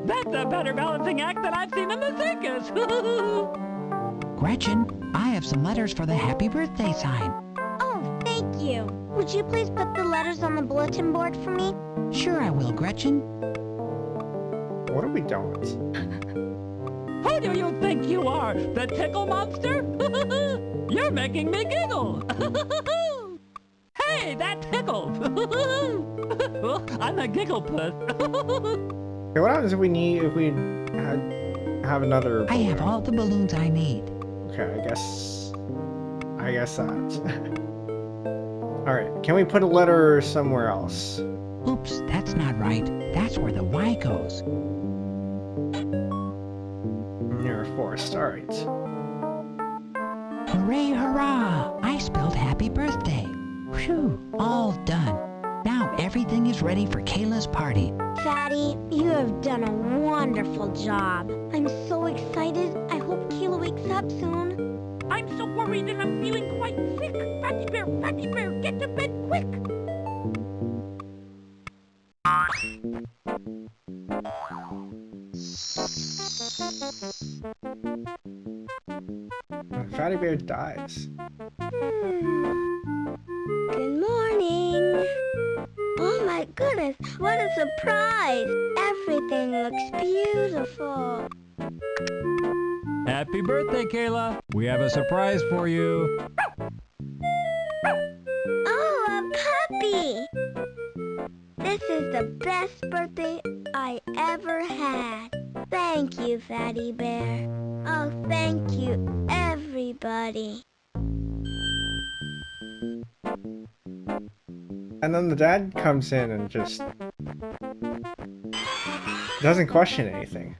That's a better balancing act than I've seen in the circus. Gretchen, I have some letters for the happy birthday sign. Oh, thank you. Would you please put the letters on the bulletin board for me? Sure I will, Gretchen. What are we doing? Who do you think you are, the tickle monster? You're making me giggle. Hey, that tickles. Well, I'm a giggle puss. Okay, what happens if we have another I have balloon? all the balloons I need. Okay, I guess that. Alright, can we put a letter somewhere else? Oops, that's not right. That's where the Y goes. Near a forest, alright. Hooray, hurrah! I spelled happy birthday. Phew, all done. Now everything is ready for Kayla's party. Fatty, you have done a wonderful job. I'm so excited. I hope Kayla wakes up soon. I'm so worried and I'm feeling quite sick. Fatty Bear, get to bed quick. Fatty Bear dies. Good morning. Oh my goodness, what a surprise. Everything looks beautiful. Happy birthday, Kayla. We have a surprise for you. Oh, a puppy. This is the best birthday I ever had. Thank you, Fatty Bear. Oh, thank you, everybody. And then the dad comes in and just doesn't question anything.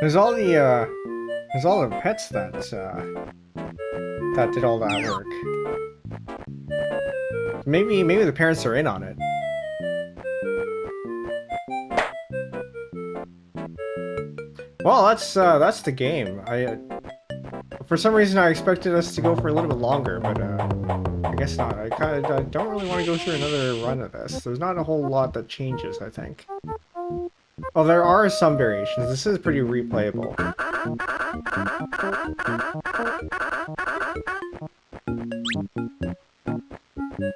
There's all the pets that did all that work. Maybe the parents are in on it. Well, that's the game. For some reason I expected us to go for a little bit longer, but I guess not. I don't really want to go through another run of this. There's not a whole lot that changes, I think. Oh, there are some variations. This is pretty replayable.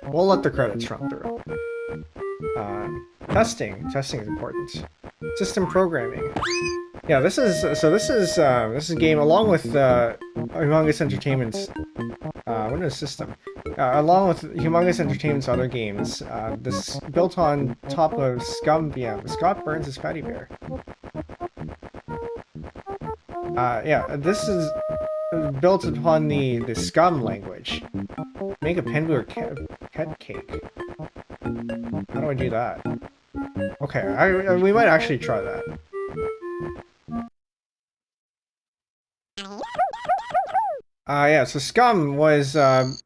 We'll let the credits run through. Testing is important. System programming. Yeah, this is a game along with Humongous Entertainment's Windows system. Along with Humongous Entertainment's other games, this built on top of ScummVM. Scott Burns is Fatty Bear. Yeah, this is built upon the Scum language. Make a Penbu or pet cake. How do I do that? Okay, we might actually try that. Yeah, so Scum was as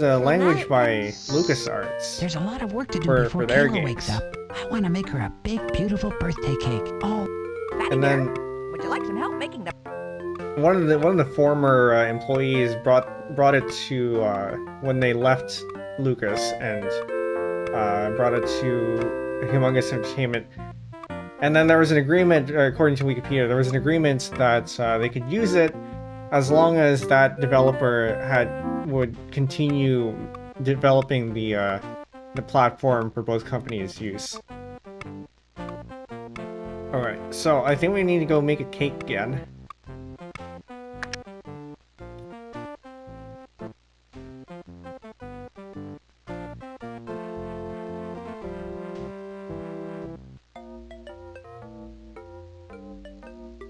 a language by LucasArts. There's a lot of work to do before for their Kayla wakes games. up. I want to make her a big, beautiful birthday cake. Oh, Fatty And Bear, then would you like some help making the... one of the former employees brought it to when they left Lucas and brought it to Humongous Entertainment. And then there was an agreement, according to Wikipedia, there was an agreement that they could use it as long as that developer would continue developing the platform for both companies' use. Alright, so I think we need to go make a cake again.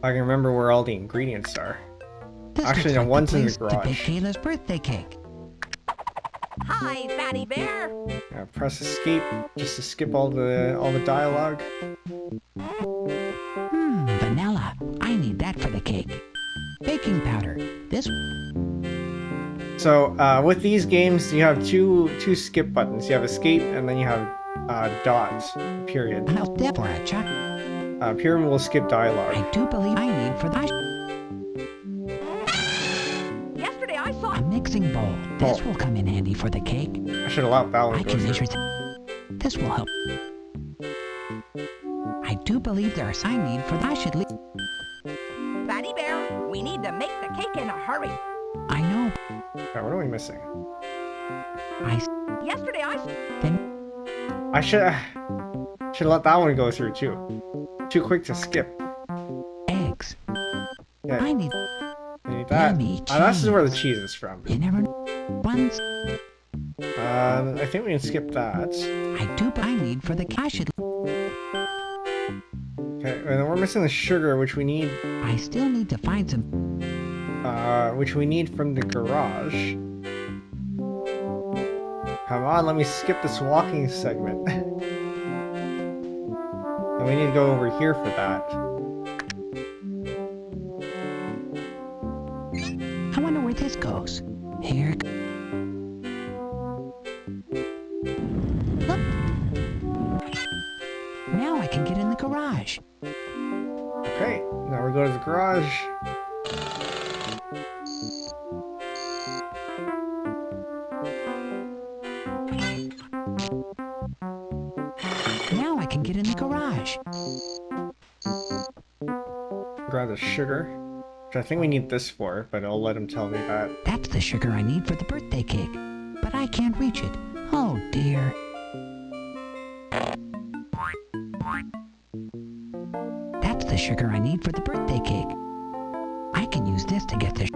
I can remember where all the ingredients are. this Actually, looks no, like one's the in the place to bake garage. Kayla's birthday cake. Hi, Fatty Bear. Press escape just to skip all the dialogue. Vanilla. I need that for the cake. Baking powder. This. So with these games, you have two skip buttons. You have escape, and then you have dot period. I'll dip for a chuck. Period will skip dialogue. I do believe I need for that Yesterday I saw... a mixing bowl. This Oh. will come in handy for the cake. I should allow that one I to can go measure. through. This will help. I do believe there's I need for that. I should leave. Fatty Bear, we need to make the cake in a hurry. I know. Okay, what are we missing? Yesterday I... Then I should let that one go through too. Too quick to skip. eggs. Yeah, I need. you need that. Yummy This is where the cheese. cheese is from. You never know. Once. I think we can skip that. I need for the I should. Okay, and then we're missing the sugar, which we need, I still need to find some. which we need from the garage. Come on, let me skip this walking segment. And we need to go over here for that. I wonder where this goes. Here. Look. Now I can get in the garage. Okay, now we go to the garage. Now I can get in the garage. Grab the sugar, which I think we need this for, but I'll let him tell me that. That's the sugar I need for the birthday cake. But I can't reach it. Oh dear. That's the sugar I need for the birthday cake. I can use this to get the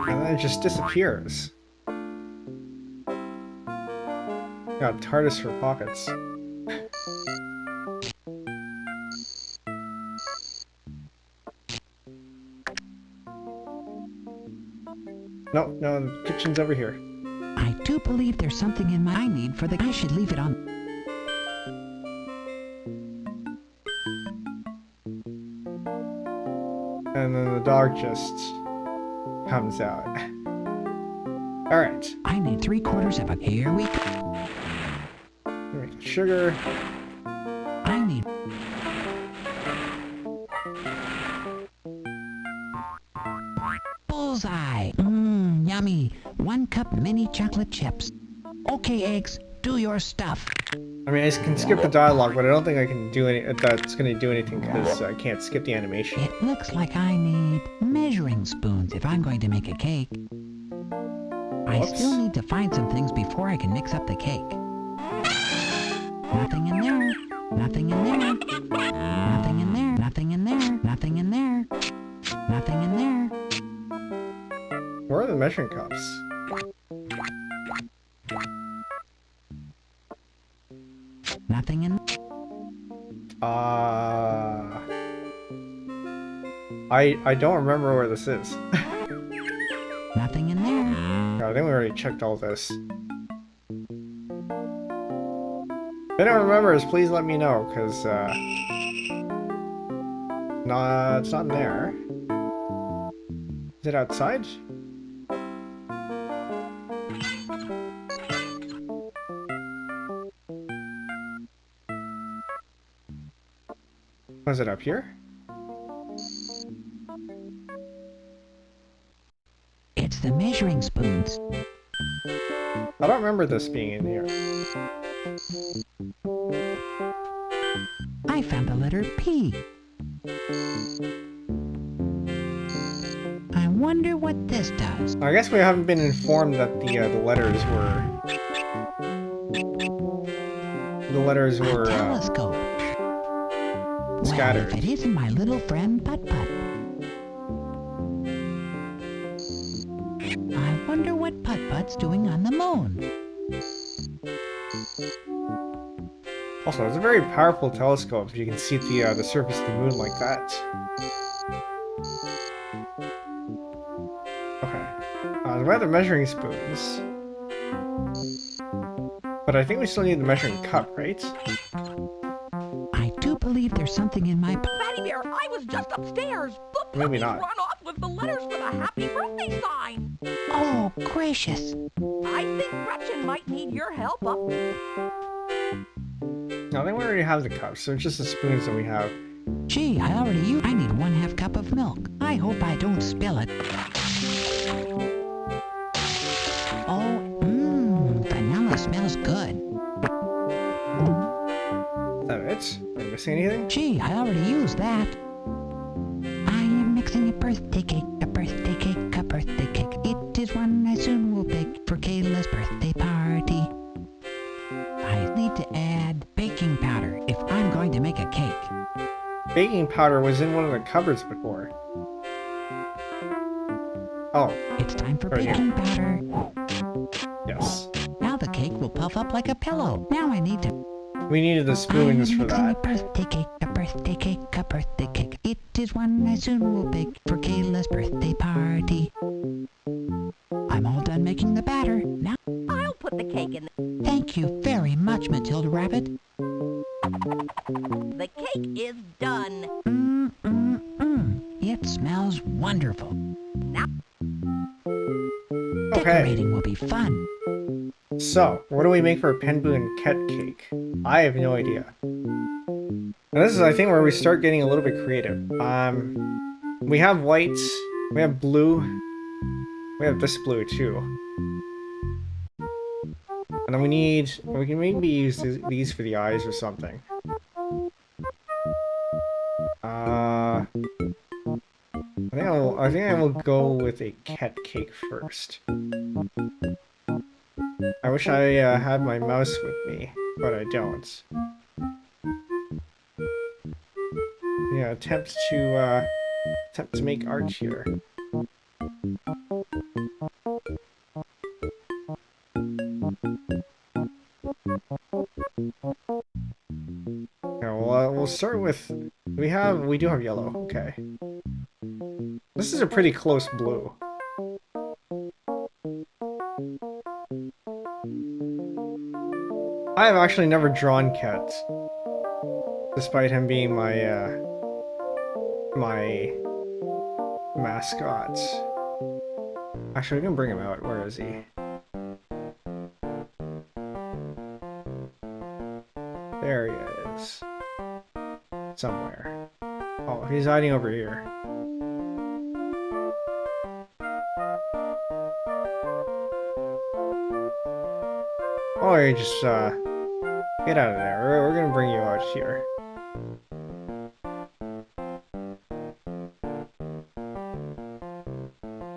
And then it just disappears. Got TARDIS for pockets. No, the kitchen's over here. I do believe there's something in my I need for the I should leave it on. And then the dog just comes out. Alright, I need 3/4 of a here we go. make sugar. I need bullseye. Yummy. 1 cup mini chocolate chips. Okay, eggs, do your stuff. I mean, I can skip the dialogue, but I don't think I can do any. That's gonna do anything because I can't skip the animation. It looks like I need measuring spoons if I'm going to make a cake. I Whoops. still need to find some things before I can mix up the cake. Nothing in there. Nothing in there. Nothing in there. Nothing in there. Nothing in there. Nothing in there. Where are the measuring cups? Nothing in. I don't remember where this is. Nothing in there. I think we already checked all this. If anyone remembers, please let me know, because, no, it's not in there. Is it outside? Was it up here? It's the measuring spoons. I don't remember this being in here. I found the letter P. I wonder what this does. I guess we haven't been informed that the letters were A telescope. scattered. Well, if it isn't my little friend Putt Putt. I wonder what Putt Putt's doing on the moon. Also, it's a very powerful telescope if you can see the surface of the moon like that. Okay. We have the measuring spoons. But I think we still need the measuring cup, right? I do believe there's something in my... Fatty Bear, I was just upstairs. The Maybe puppies not. run off with the letters for the happy birthday sign. Oh, gracious. I think Gretchen might need your help up. No, I think we already have the cups, so it's just the spoons that we have. Gee, I already used... I need 1/2 cup of milk. I hope I don't spill it. Oh, vanilla smells good. Is that it? Are we missing anything? Gee, I already used that. I am mixing a birthday cake, a birthday cake, a birthday cake. It is one I soon will bake for Kayla's birthday party. I need to add baking powder if I'm going to make a cake. Baking powder was in one of the cupboards before. Oh, It's time for Very good. baking powder. yes. Now the cake will puff up like a pillow. Now I need to. We needed the spoons for I'm making a that. birthday cake, a birthday cake, a birthday cake. It is one I soon will bake for Kayla's birthday party. I'm all done making the batter. Now, I'll put the cake in. thank you very much, Matilda Rabbit. The cake is done. It smells wonderful. Okay, Decorating will be fun. so what do we make for a Penbu and Ket cake? I have no idea. And this is, I think, where we start getting a little bit creative. We have whites, we have blue, we have this blue too. And then we can maybe use these for the eyes or something. I think I will go with a Ket cake first. I wish I had my mouse with me, but I don't. Yeah, attempt to make art here. Yeah, well, we'll start with. We do have yellow. Okay. This is a pretty close blue. I have actually never drawn Ket, despite him being my my mascot. Actually, we can bring him out. Where is he? There he is. Somewhere. Oh, he's hiding over here. Oh, you just, get out of there. We're gonna bring you out here.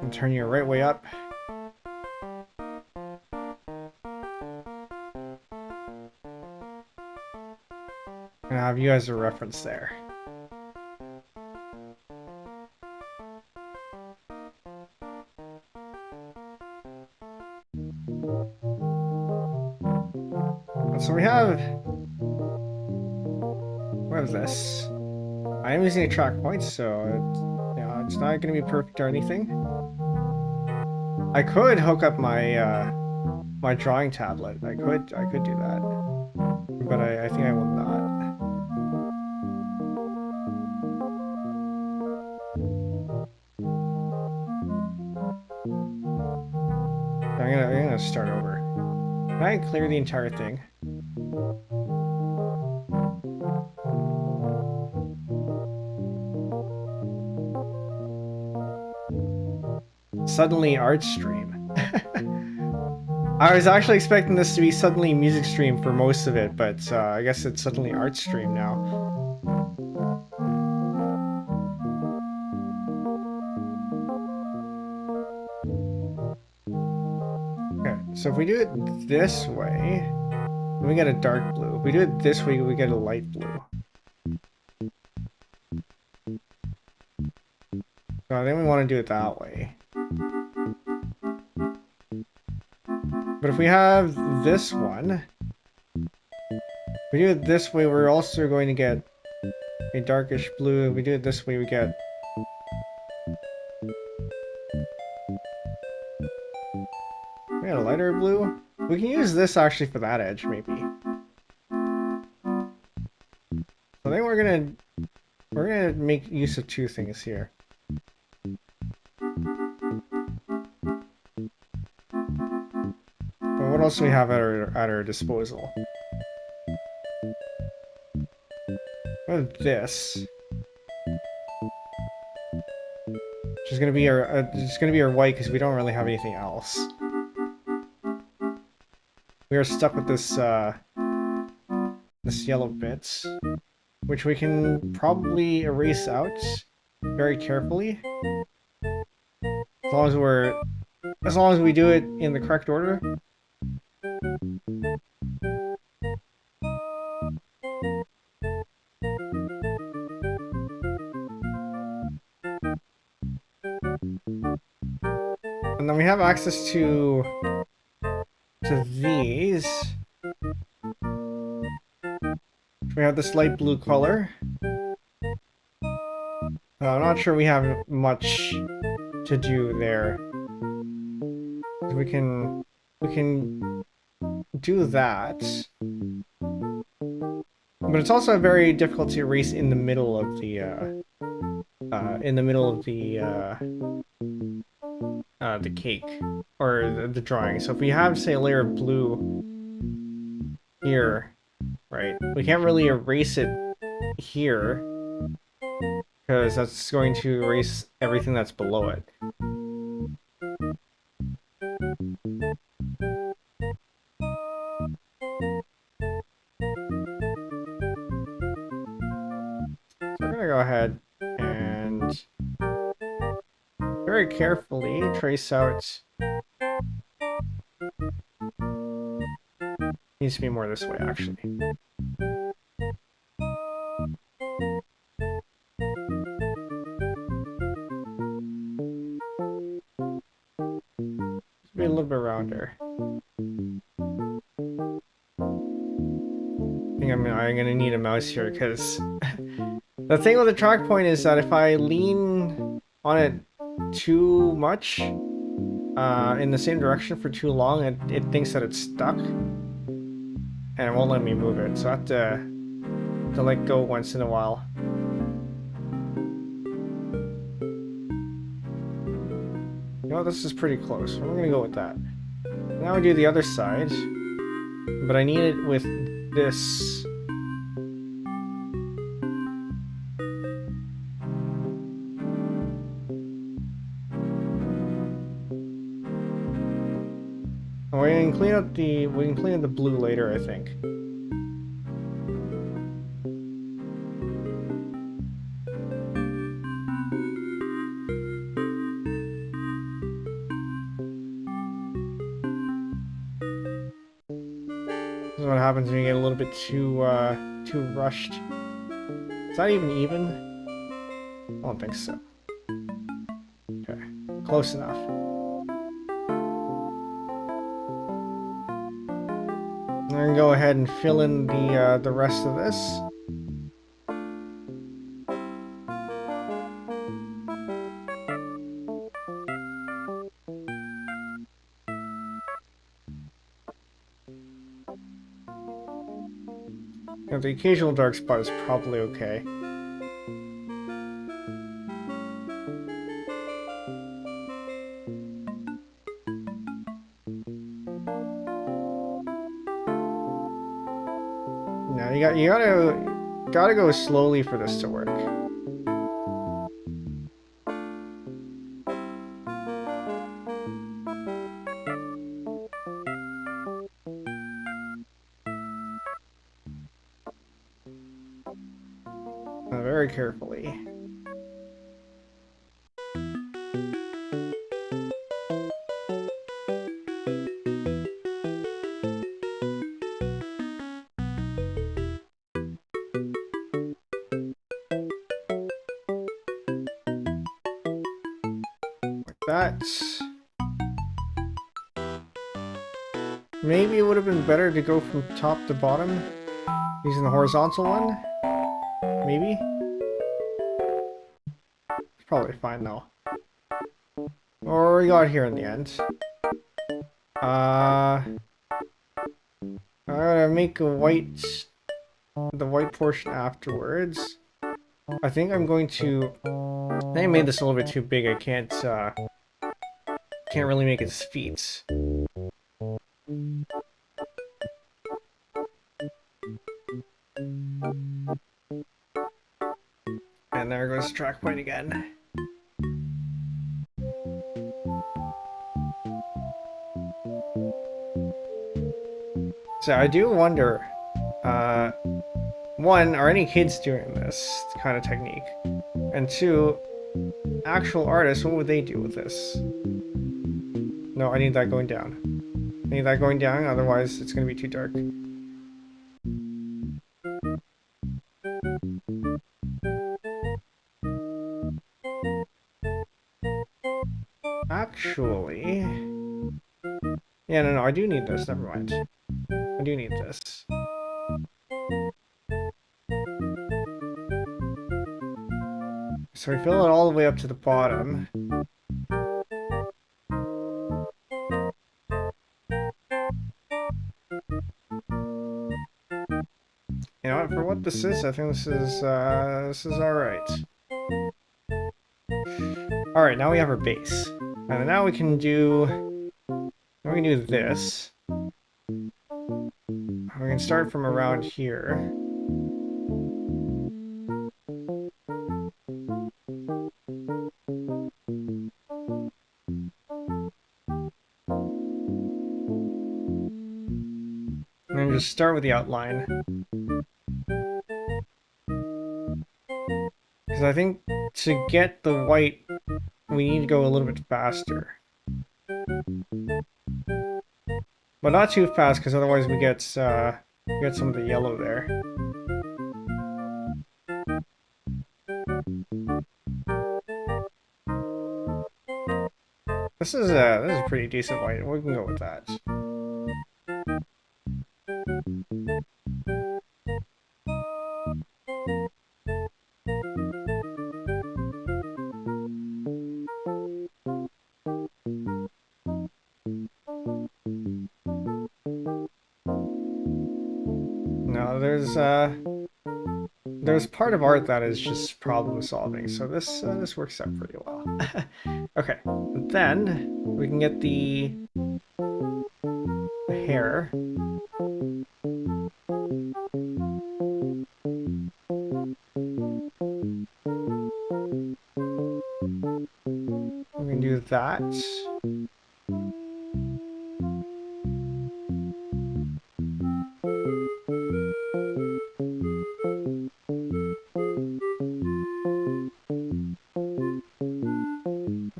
And turn you right way up. And have you as a reference there. So we have this. I am using a track point, so it's not going to be perfect or anything. I could hook up my my drawing tablet. I could do that, but I think I will not. I'm gonna start over. Can I clear the entire thing? Suddenly art stream. I was actually expecting this to be suddenly music stream for most of it, but I guess it's suddenly art stream now. Okay, so if we do it this way, then we get a dark blue. If we do it this way, we get a light blue. So I think we want to do it that way. But if we have this one, if we do it this way, we're also going to get a darkish blue. If we do it this way, we get a lighter blue. We can use this actually for that edge, maybe. So I think we're gonna make use of two things here. What else do we have at our disposal? What is this? Which is gonna be our white because we don't really have anything else. We are stuck with this this yellow bits, which we can probably erase out very carefully, as long as we do it in the correct order. And then we have access to these. We have this light blue color. I'm not sure we have much to do there. We can do that. But it's also very difficult to erase in the middle of the the cake or the drawing. So if we have, say, a layer of blue here, right, we can't really erase it here because that's going to erase everything that's below it. So we're gonna go ahead and very carefully trace out. Needs to be more this way, actually. Just be a little bit rounder. I think I'm gonna need a mouse here because the thing with the track point is that if I lean on it too much in the same direction for too long, it thinks that it's stuck and it won't let me move it. So I have to let go once in a while. You know, this is pretty close. We're gonna go with that. Now we do the other side, but I need it with this. We can clean up the blue later, I think. This is what happens when you get a little bit too rushed. Is that even? I don't think so. Okay, close enough. I'm gonna go ahead and fill in the rest of this. Now, the occasional dark spot is probably okay. You gotta go slowly for this to work. Very carefully. That. Maybe it would have been better to go from top to bottom using the horizontal one. Maybe. It's probably fine though. What we got here in the end? I'm gonna make a the white portion afterwards. I think I'm going to. I think I made this a little bit too big. I can't really make its feet. And there goes the track point again. So I do wonder, one, are any kids doing this kind of technique? And two, actual artists, what would they do with this? No, I need that going down. I need that going down, otherwise it's going to be too dark. actually... Yeah, no, I do need this. Never mind. I do need this. So we fill it all the way up to the bottom. You know what, for what this is, I think this is alright. Alright, now we have our base. And now we can do this. We can start from around here. And then just start with the outline. Because I think to get the white, we need to go a little bit faster. But not too fast, because otherwise we get some of the yellow there. This is a pretty decent white. We can go with that. No, there's part of art that is just problem solving, so this works out pretty well. Okay, then we can get the hair. We can do that.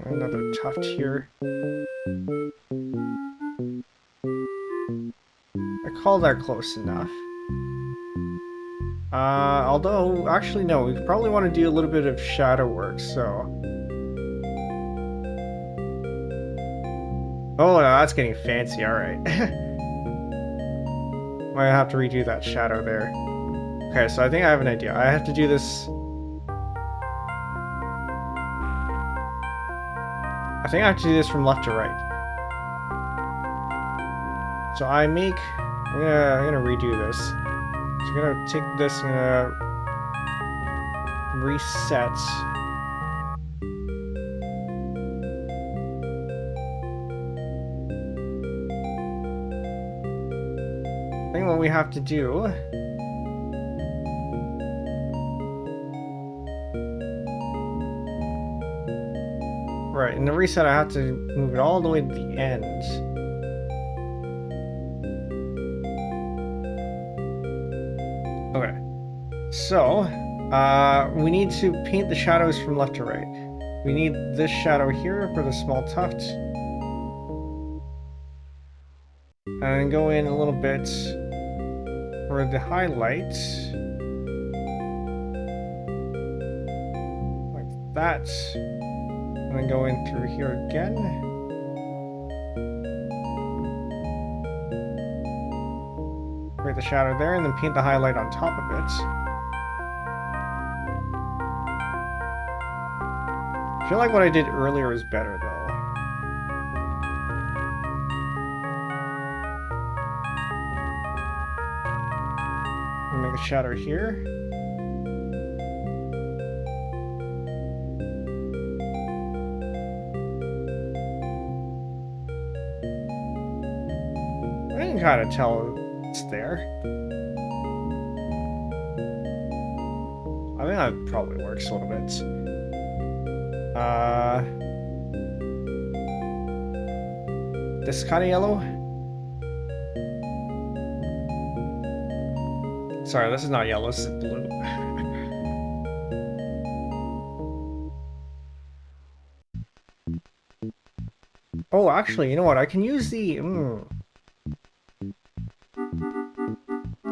Another tuft here. I call that close enough. Although, actually no, we probably want to do a little bit of shadow work, so... Oh, no, that's getting fancy, alright. Might have to redo that shadow there. Okay, so I think I have an idea. I have to do this... I think I have to do this from left to right. So I'm gonna redo this. So I'm gonna take this and reset. I think what we have to do right, in the reset I have to move it all the way to the end. Okay. So, we need to paint the shadows from left to right. We need this shadow here for the small tuft. And go in a little bit for the highlights. Like that. And then go in through here again. Create the shadow there, and then paint the highlight on top of it. I feel like what I did earlier is better, though. Make a shadow here. I can kind of tell it's there. I think that probably works a little bit. This kind of yellow. Sorry, this is not yellow, this is blue. Oh, actually, you know what? I can use the...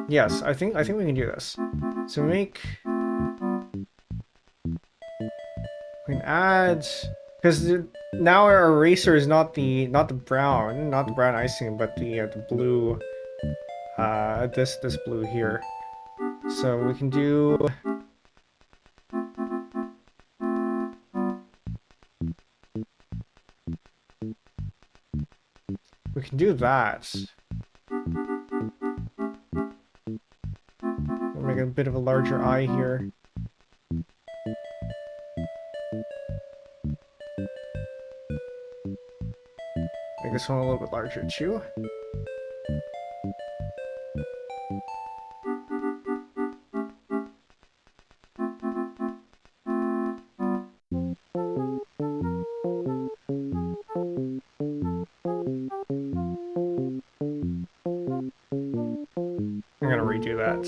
Yes, I think we can do this. So we can add Because now our eraser is not the brown icing, but the blue. This blue here. So we can do. We can do that. We'll make a bit of a larger eye here. Make this one a little bit larger too. I'm gonna redo that.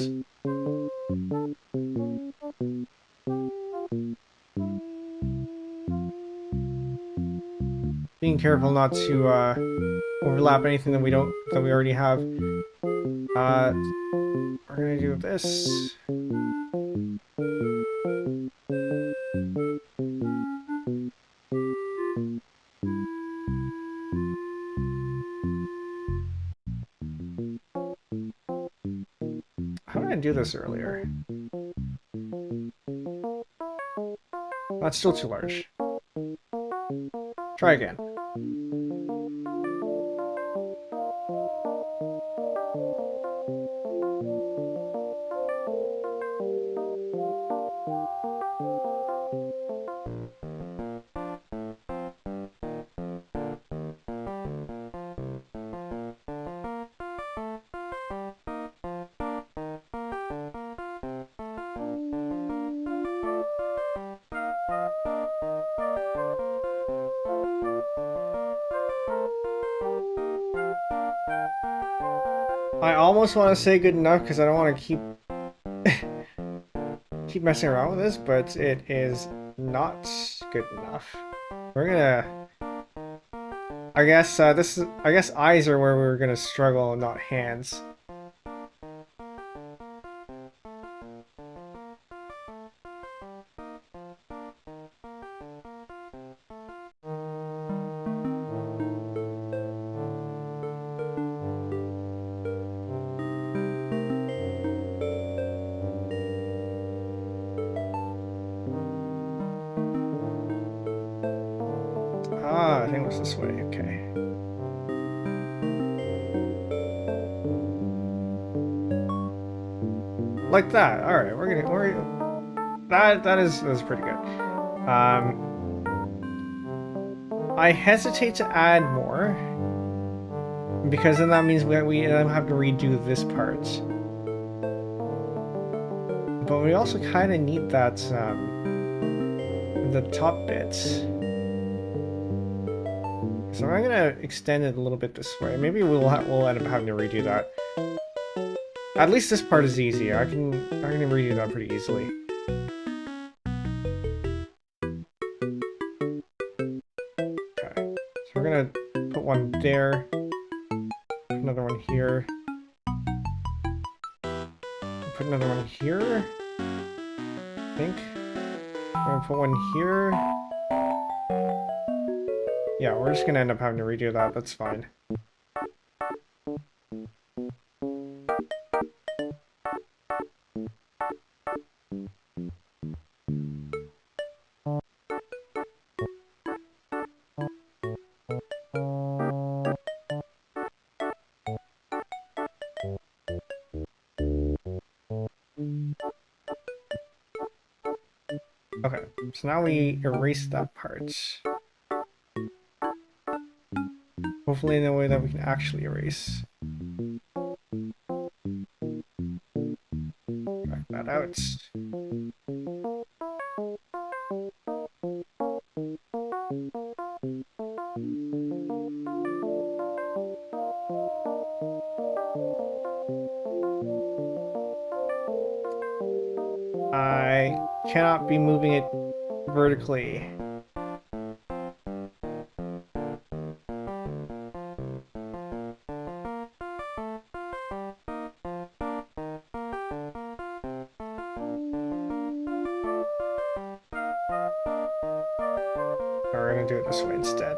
Being careful not to overlap anything that we already have. We're gonna do this. How did I do this earlier? That's still too large. Try again. I almost want to say good enough because I don't want to keep messing around with this, but it is not good enough. We're gonna. I guess eyes are where we're gonna struggle, not hands. Ah, I think it was this way. Okay. Like that. All right, that is pretty good. I hesitate to add more because then that means we have to redo this part. But we also kind of need that the top bits. So I'm gonna extend it a little bit this way. Maybe we'll end up having to redo that. At least this part is easy. I can redo that pretty easily. Okay, so we're gonna put one there, another one here, put another one here. I think we're gonna put one here. Yeah, we're just gonna end up having to redo that. That's fine. Okay, so now we erase that part. Hopefully in a way that we can actually erase. Back that out. I cannot be moving it vertically. We're gonna do it this way instead.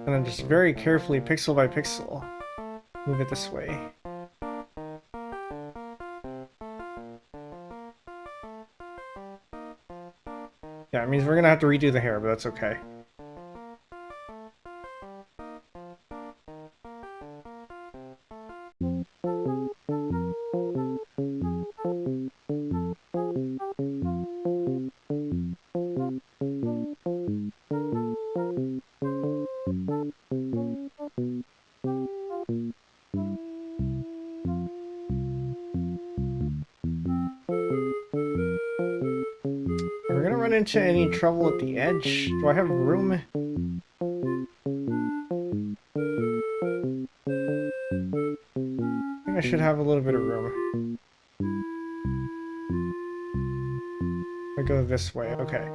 And then just very carefully, pixel by pixel, move it this way. Yeah, it means we're gonna have to redo the hair, but that's okay. Into any trouble at the edge? Do I have room? I think I should have a little bit of room. I go this way, okay.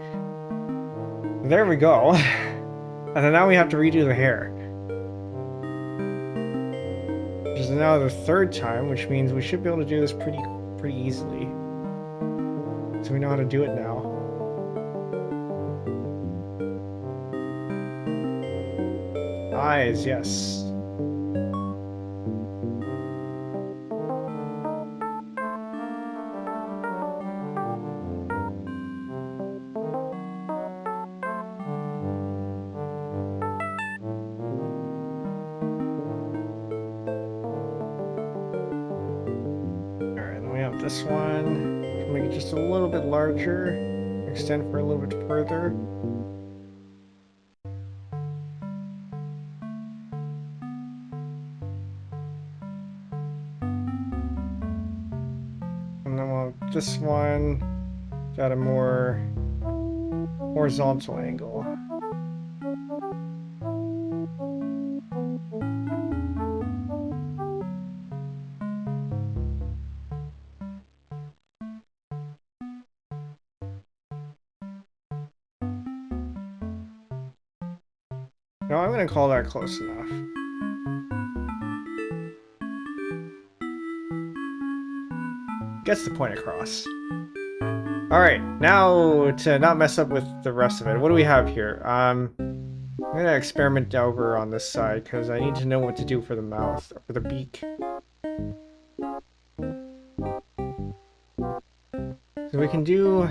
There we go. And then now we have to redo the hair. Which is now the third time, which means we should be able to do this pretty easily. So we know how to do it now. Eyes, yes. Alright, then we have this one. Make it just a little bit larger. Extend for a little bit further. This one got a more horizontal angle. No, I'm going to call that close enough. Gets the point across. Alright, now to not mess up with the rest of it, what do we have here? I'm gonna experiment over on this side because I need to know what to do for the mouth, or for the beak. So we can do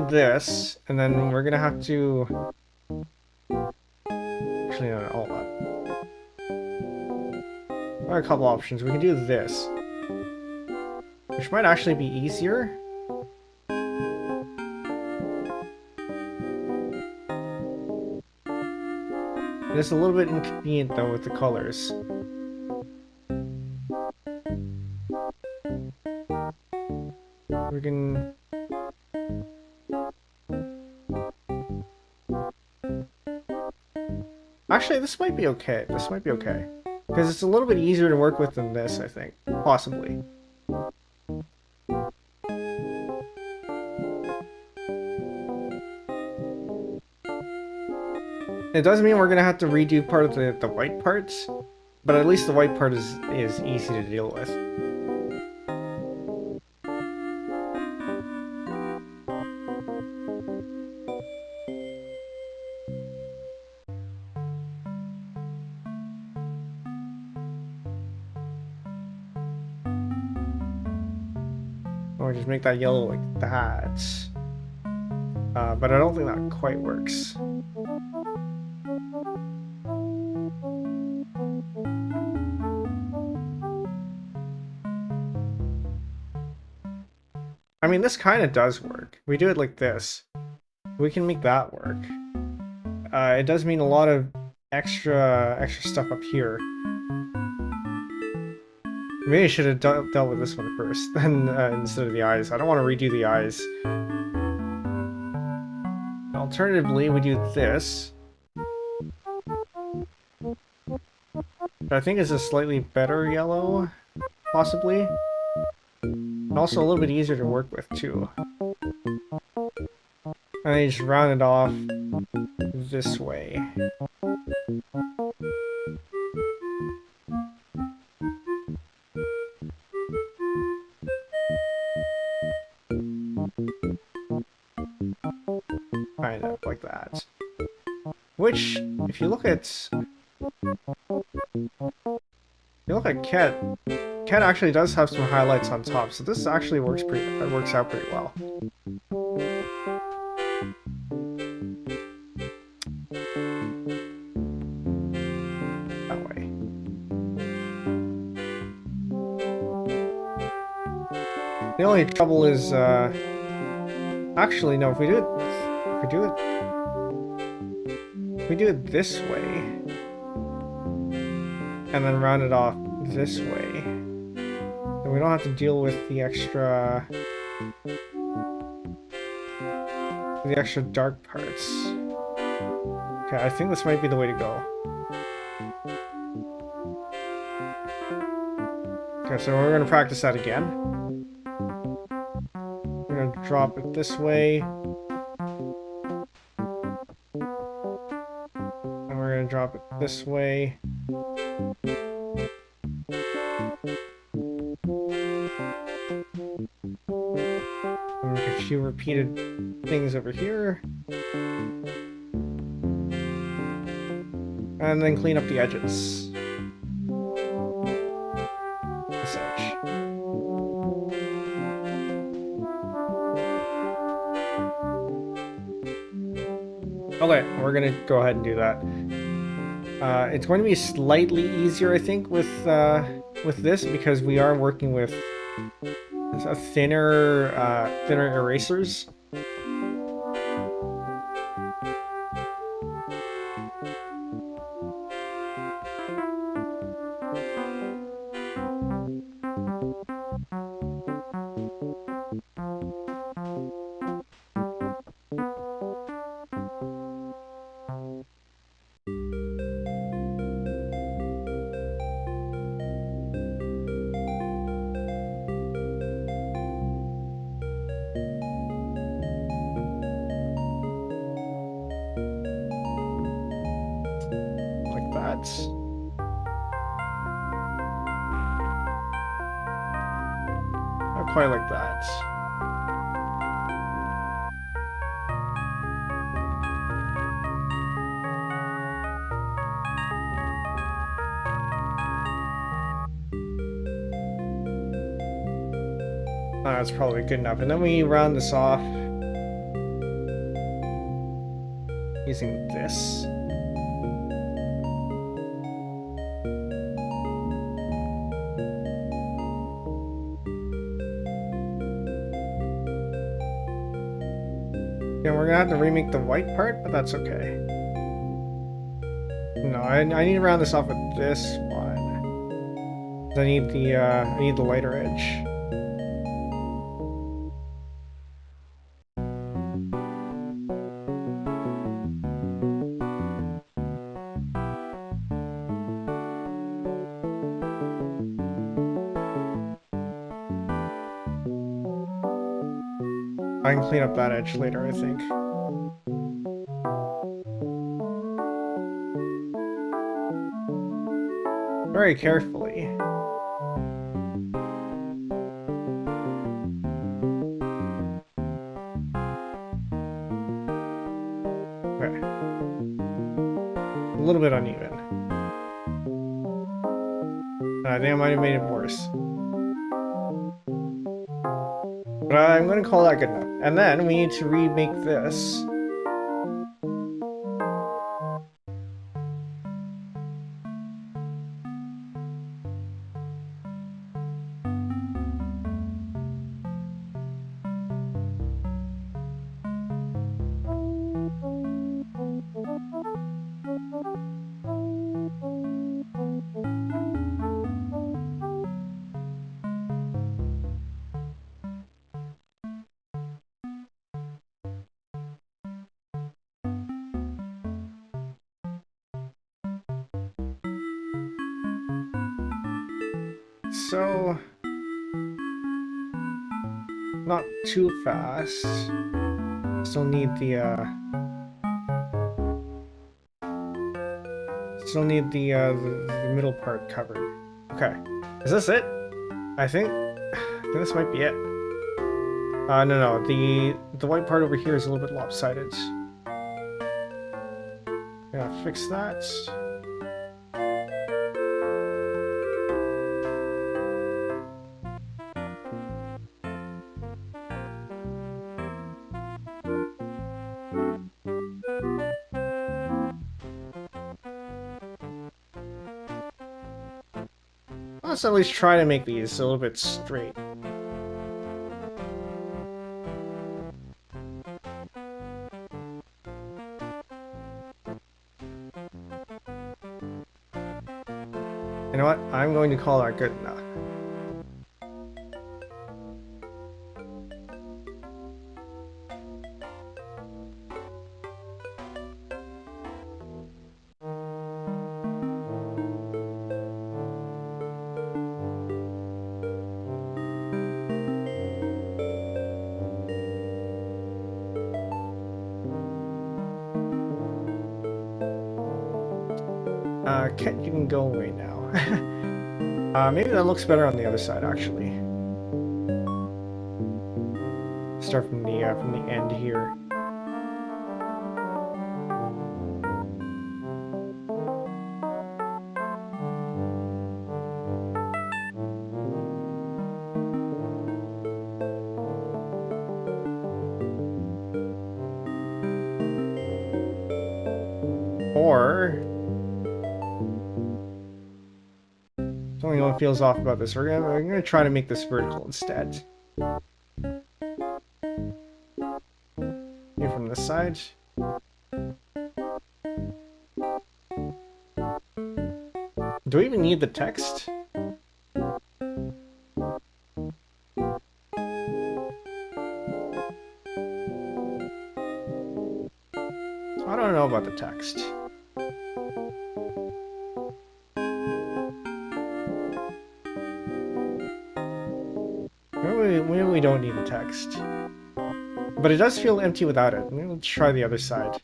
this, and then we're gonna have to actually not all that. There are a couple options. We can do this, which might actually be easier. It's a little bit inconvenient though with the colors. We can... Actually, this might be okay. This might be okay. Because it's a little bit easier to work with than this, I think. Possibly. It does mean we're going to have to redo part of the white parts, but at least the white part is easy to deal with. Or just make that yellow like that. But I don't think that quite works. I mean, this kind of does work. We do it like this. We can make that work. It does mean a lot of extra stuff up here. Maybe I should have dealt with this one first, then instead of the eyes. I don't want to redo the eyes. Alternatively, we do this. But I think it's a slightly better yellow, possibly. And also a little bit easier to work with, too. And then you just round it off this way. kind of, like that. Which, if you look at Cat, Cat actually does have some highlights on top, so this actually works out pretty well. That way. The only trouble is, actually no, if we do it this way, and then round it off this way, then we don't have to deal with the extra dark parts. Okay, I think this might be the way to go. Okay, so we're gonna practice that again. We're gonna drop it this way. And we're gonna drop it this way. And make a few repeated things over here. And then clean up the edges. This edge. Okay, we're gonna go ahead and do that. It's going to be slightly easier, I think, with this because we are working with a thinner erasers. Not quite like that. That's probably good enough. And then we round this off using this. And we're gonna have to remake the white part, but that's okay. No, I need to round this off with this one. I need the lighter edge. I can clean up that edge later, I think. Very carefully. Okay. A little bit uneven. I think I might have made it worse. But I'm going to call that good enough. And then we need to remake this. So, not too fast. Still need the middle part covered. Okay, is this it? I think this might be it. No, the white part over here is a little bit lopsided. Gotta fix that. Let's at least try to make these a little bit straight. You know what? I'm going to call that good enough. Kent, you can go away now. Maybe that looks better on the other side, actually. Start from the end here. Or something one feels off about this. We're gonna try to make this vertical instead. Here from this side. Do we even need the text? I don't know about the text. Maybe we don't need the text. But it does feel empty without it. Maybe let's try the other side.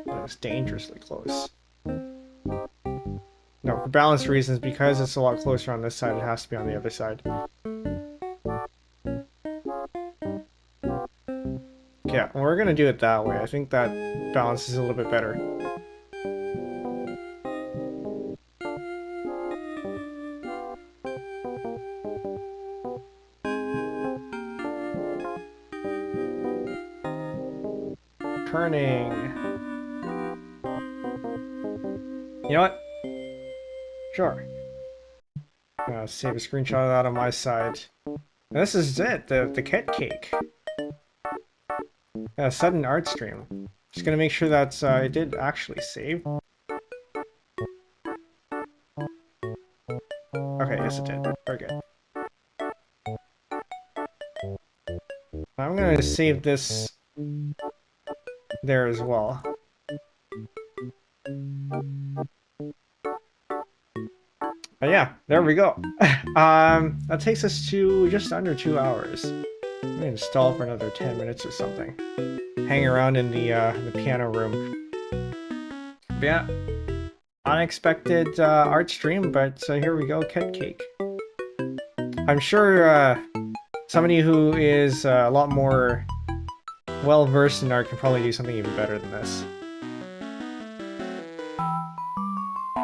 That's dangerously close. No, for balance reasons, because it's a lot closer on this side, it has to be on the other side. Yeah, we're gonna do it that way. I think that balances a little bit better. Turning. You know what? Sure. I'm gonna save a screenshot of that on my side. And this is it, the cat cake. Sudden art stream. Just gonna make sure that it did actually save. Okay, yes it did. Very good. I'm gonna save this there as well. But yeah, there we go. That takes us to just under 2 hours. I'm gonna install for another 10 minutes or something. Hang around in the piano room. But yeah, unexpected art stream, but here we go, cat cake. I'm sure somebody who is a lot more well versed in art can probably do something even better than this.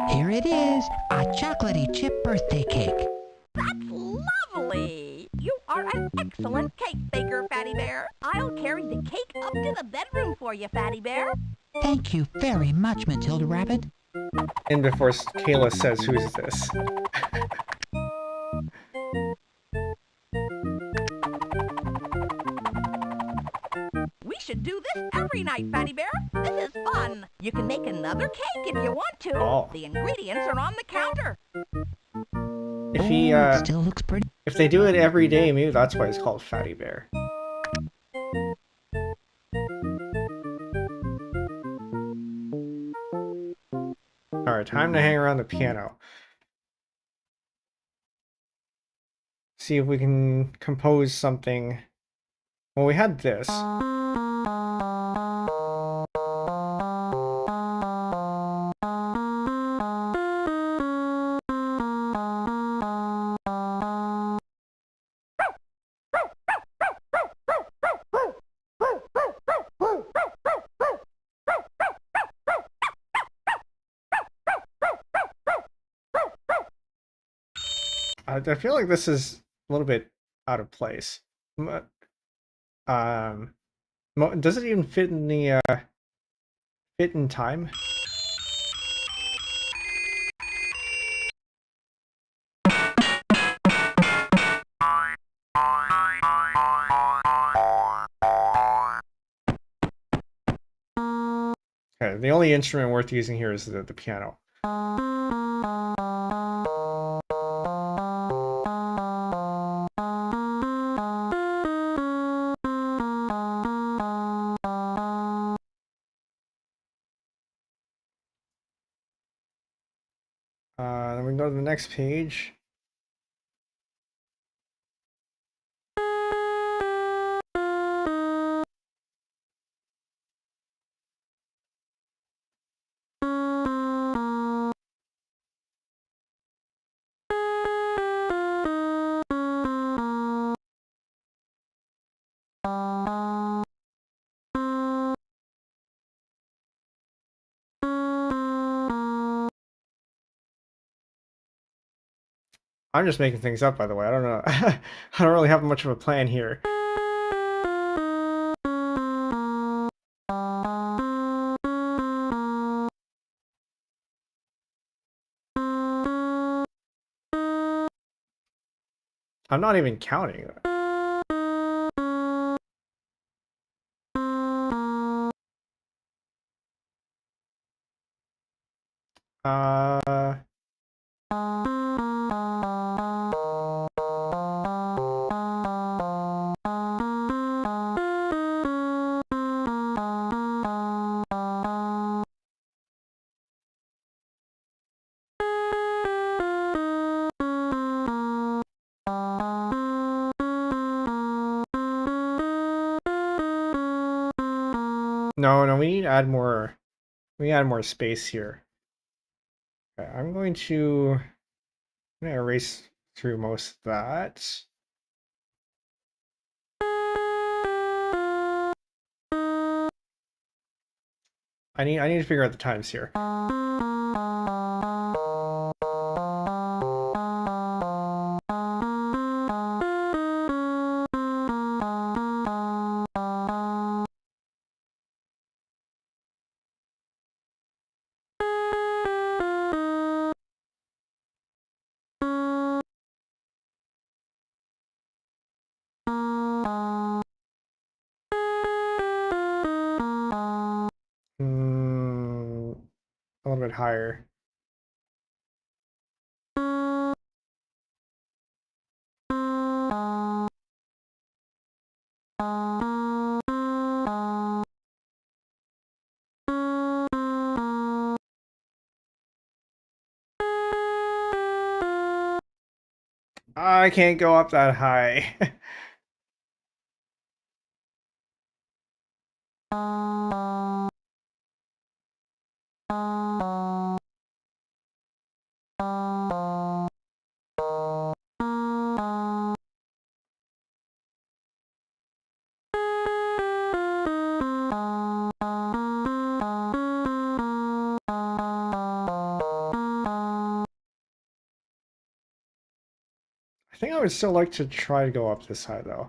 Here it is, a chocolatey chip birthday cake. That's lovely! You are an excellent cake baker, Fatty Bear. I'll carry the cake up to the bedroom for you, Fatty Bear. Thank you very much, Matilda Rabbit. And before Kayla says, who's this? We should do this every night, Fatty Bear. This is fun. You can make another cake if you want to. Oh. The ingredients are on the counter. If he, Still looks pretty. if they do it every day, maybe that's why it's called Fatty Bear. Alright, time to hang around the piano. See if we can compose something. Well, we had this. I feel like this is a little bit out of place. Um, does it even fit in the fit in time? Okay, the only instrument worth using here is the piano. Then we can go to the next page. I'm just making things up, by the way. I don't know. I don't really have much of a plan here. I'm not even counting. Uh, no, we need to add more. We need to add more space here. Okay, I'm going to erase through most of that. I need to figure out the times here. A little bit higher. I can't go up that high. I think I would still like to try to go up this high though.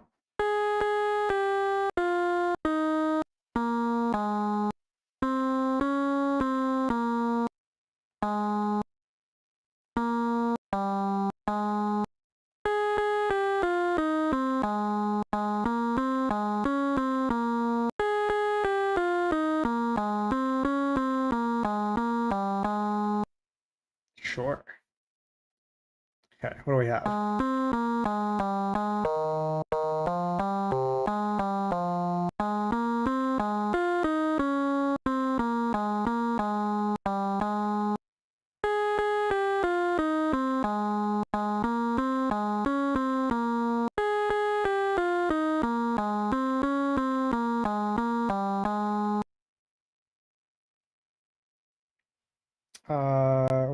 Sure. Okay, what do we have?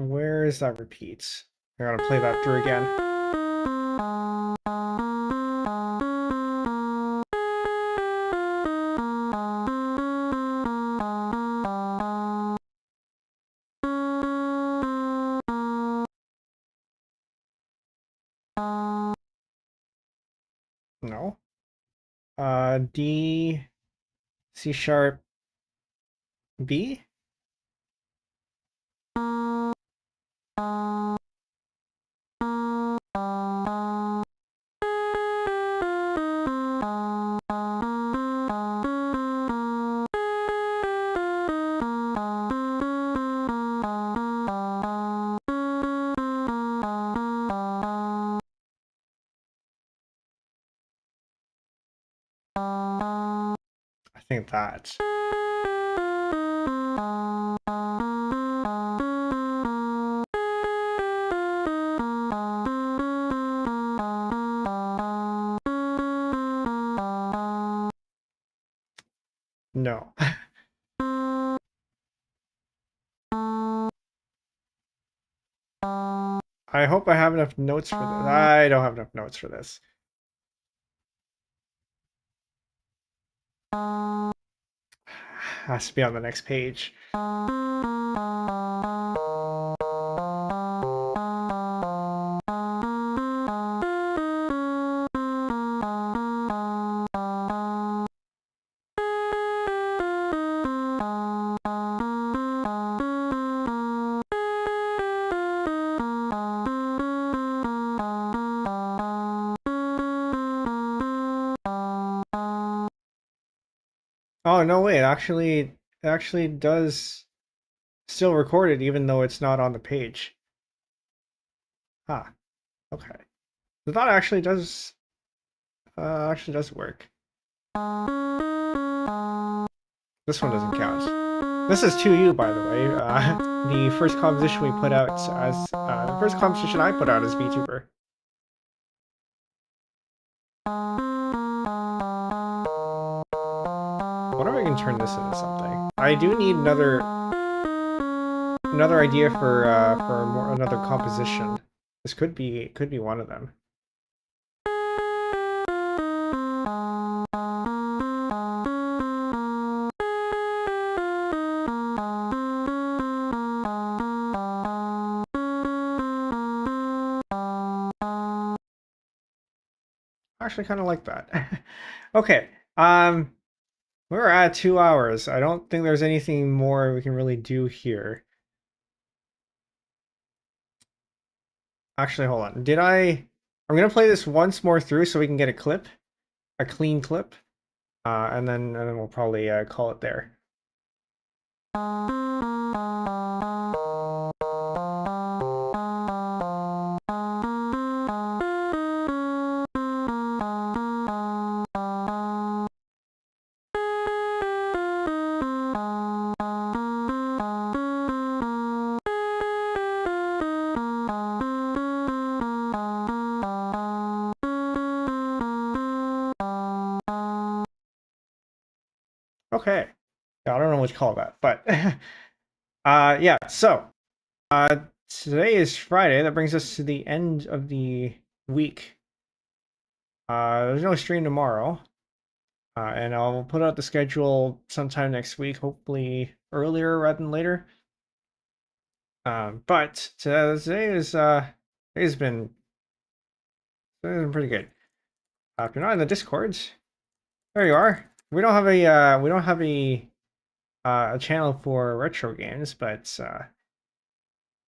Where is that repeat? I gotta play that through again. D, C sharp, B? I think that. No. I hope I have enough notes for this. I don't have enough notes for this. Has to be on the next page. Oh no, wait, it actually does still record it even though it's not on the page. Ah, okay. So that actually does work. This one doesn't count. This is 2U, by the way. The first composition we put out as the first composition I put out as VTuber. I wonder if I can turn this into something. I do need another idea for another composition. This could be one of them. I actually kind of like that. Okay. We're at 2 hours. I don't think there's anything more we can really do here. Actually, hold on. I'm gonna play this once more through so we can get a clip, a clean clip, and then we'll probably call it there. Okay. I don't know what to call that, but yeah. So today is Friday. That brings us to the end of the week. There's no stream tomorrow. And I'll put out the schedule sometime next week, hopefully earlier rather than later. But today has been pretty good. If you're not in the Discords, there you are. We don't have a channel for retro games, but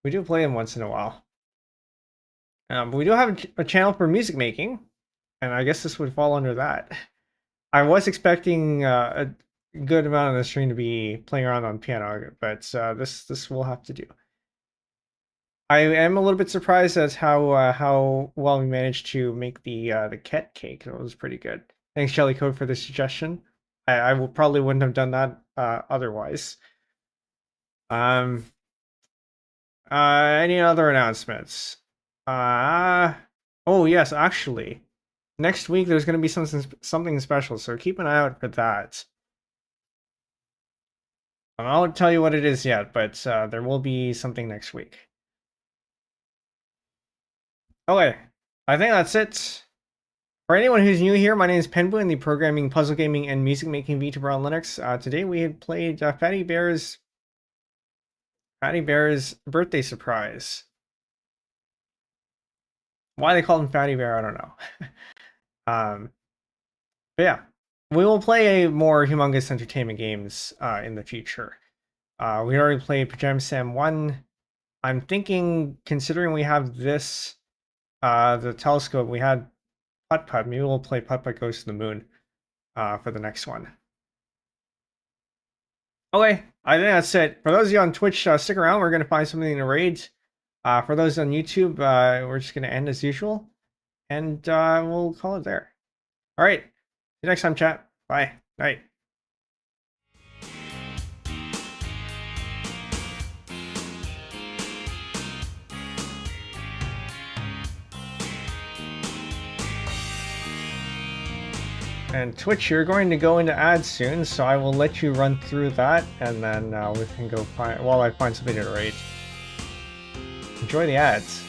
we do play them once in a while. But we do have a channel for music making, and I guess this would fall under that. I was expecting a good amount of the stream to be playing around on piano, but this will have to do. I am a little bit surprised at how well we managed to make the ket cake. It was pretty good. Thanks, Jellycode, for the suggestion. I probably wouldn't have done that otherwise. Any other announcements? Oh yes, actually, next week there's going to be something special, so keep an eye out for that. I won't tell you what it is yet, but there will be something next week. Okay, I think that's it. For anyone who's new here, my name is Penbu, and the programming, puzzle gaming, and music making VTuber on Linux. Today we had played Fatty Bear's birthday surprise. Why they call him Fatty Bear, I don't know. But yeah, we will play more humongous entertainment games in the future. We already played Pajama Sam 1. I'm thinking, considering we have this, the telescope, we had Putt Putt. Maybe we'll play Putt Putt Goes to the Moon for the next one. Okay, I think that's it. For those of you on Twitch, stick around. We're going to find something to raid. For those on YouTube, we're just going to end as usual. And we'll call it there. All right. See you next time, chat. Bye. Night. And Twitch, you're going to go into ads soon, so I will let you run through that, and then we can go find, while I find something to rate. Enjoy the ads.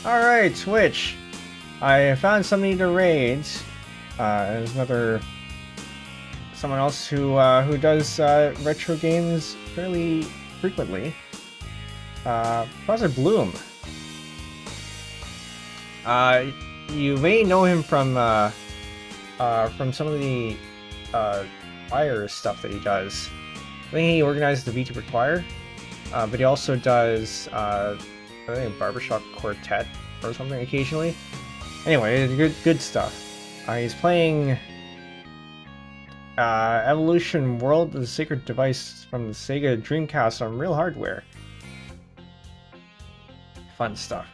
Alright, Twitch. I found somebody to raid. There's someone else who does retro games fairly frequently. Professor Bloom. You may know him from some of the choir stuff that he does. I think he organizes the VTuber choir, but he also does I think a barbershop quartet or something occasionally. Anyway, good stuff. He's playing Evolution World, the Sacred Device from the Sega Dreamcast on real hardware. Fun stuff.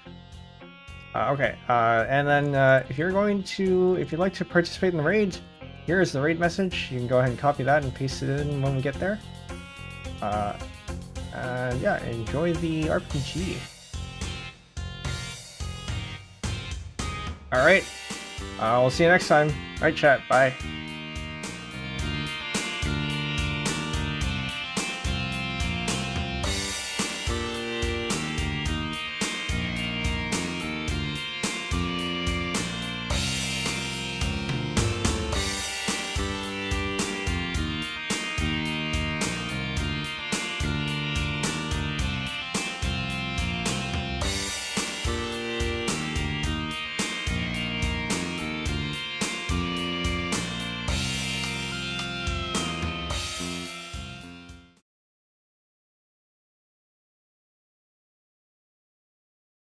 Okay, and then if you'd like to participate in the raid, here is the raid message. You can go ahead and copy that and paste it in when we get there. And yeah, enjoy the RPG. All right. We'll see you next time. All right, chat. Bye.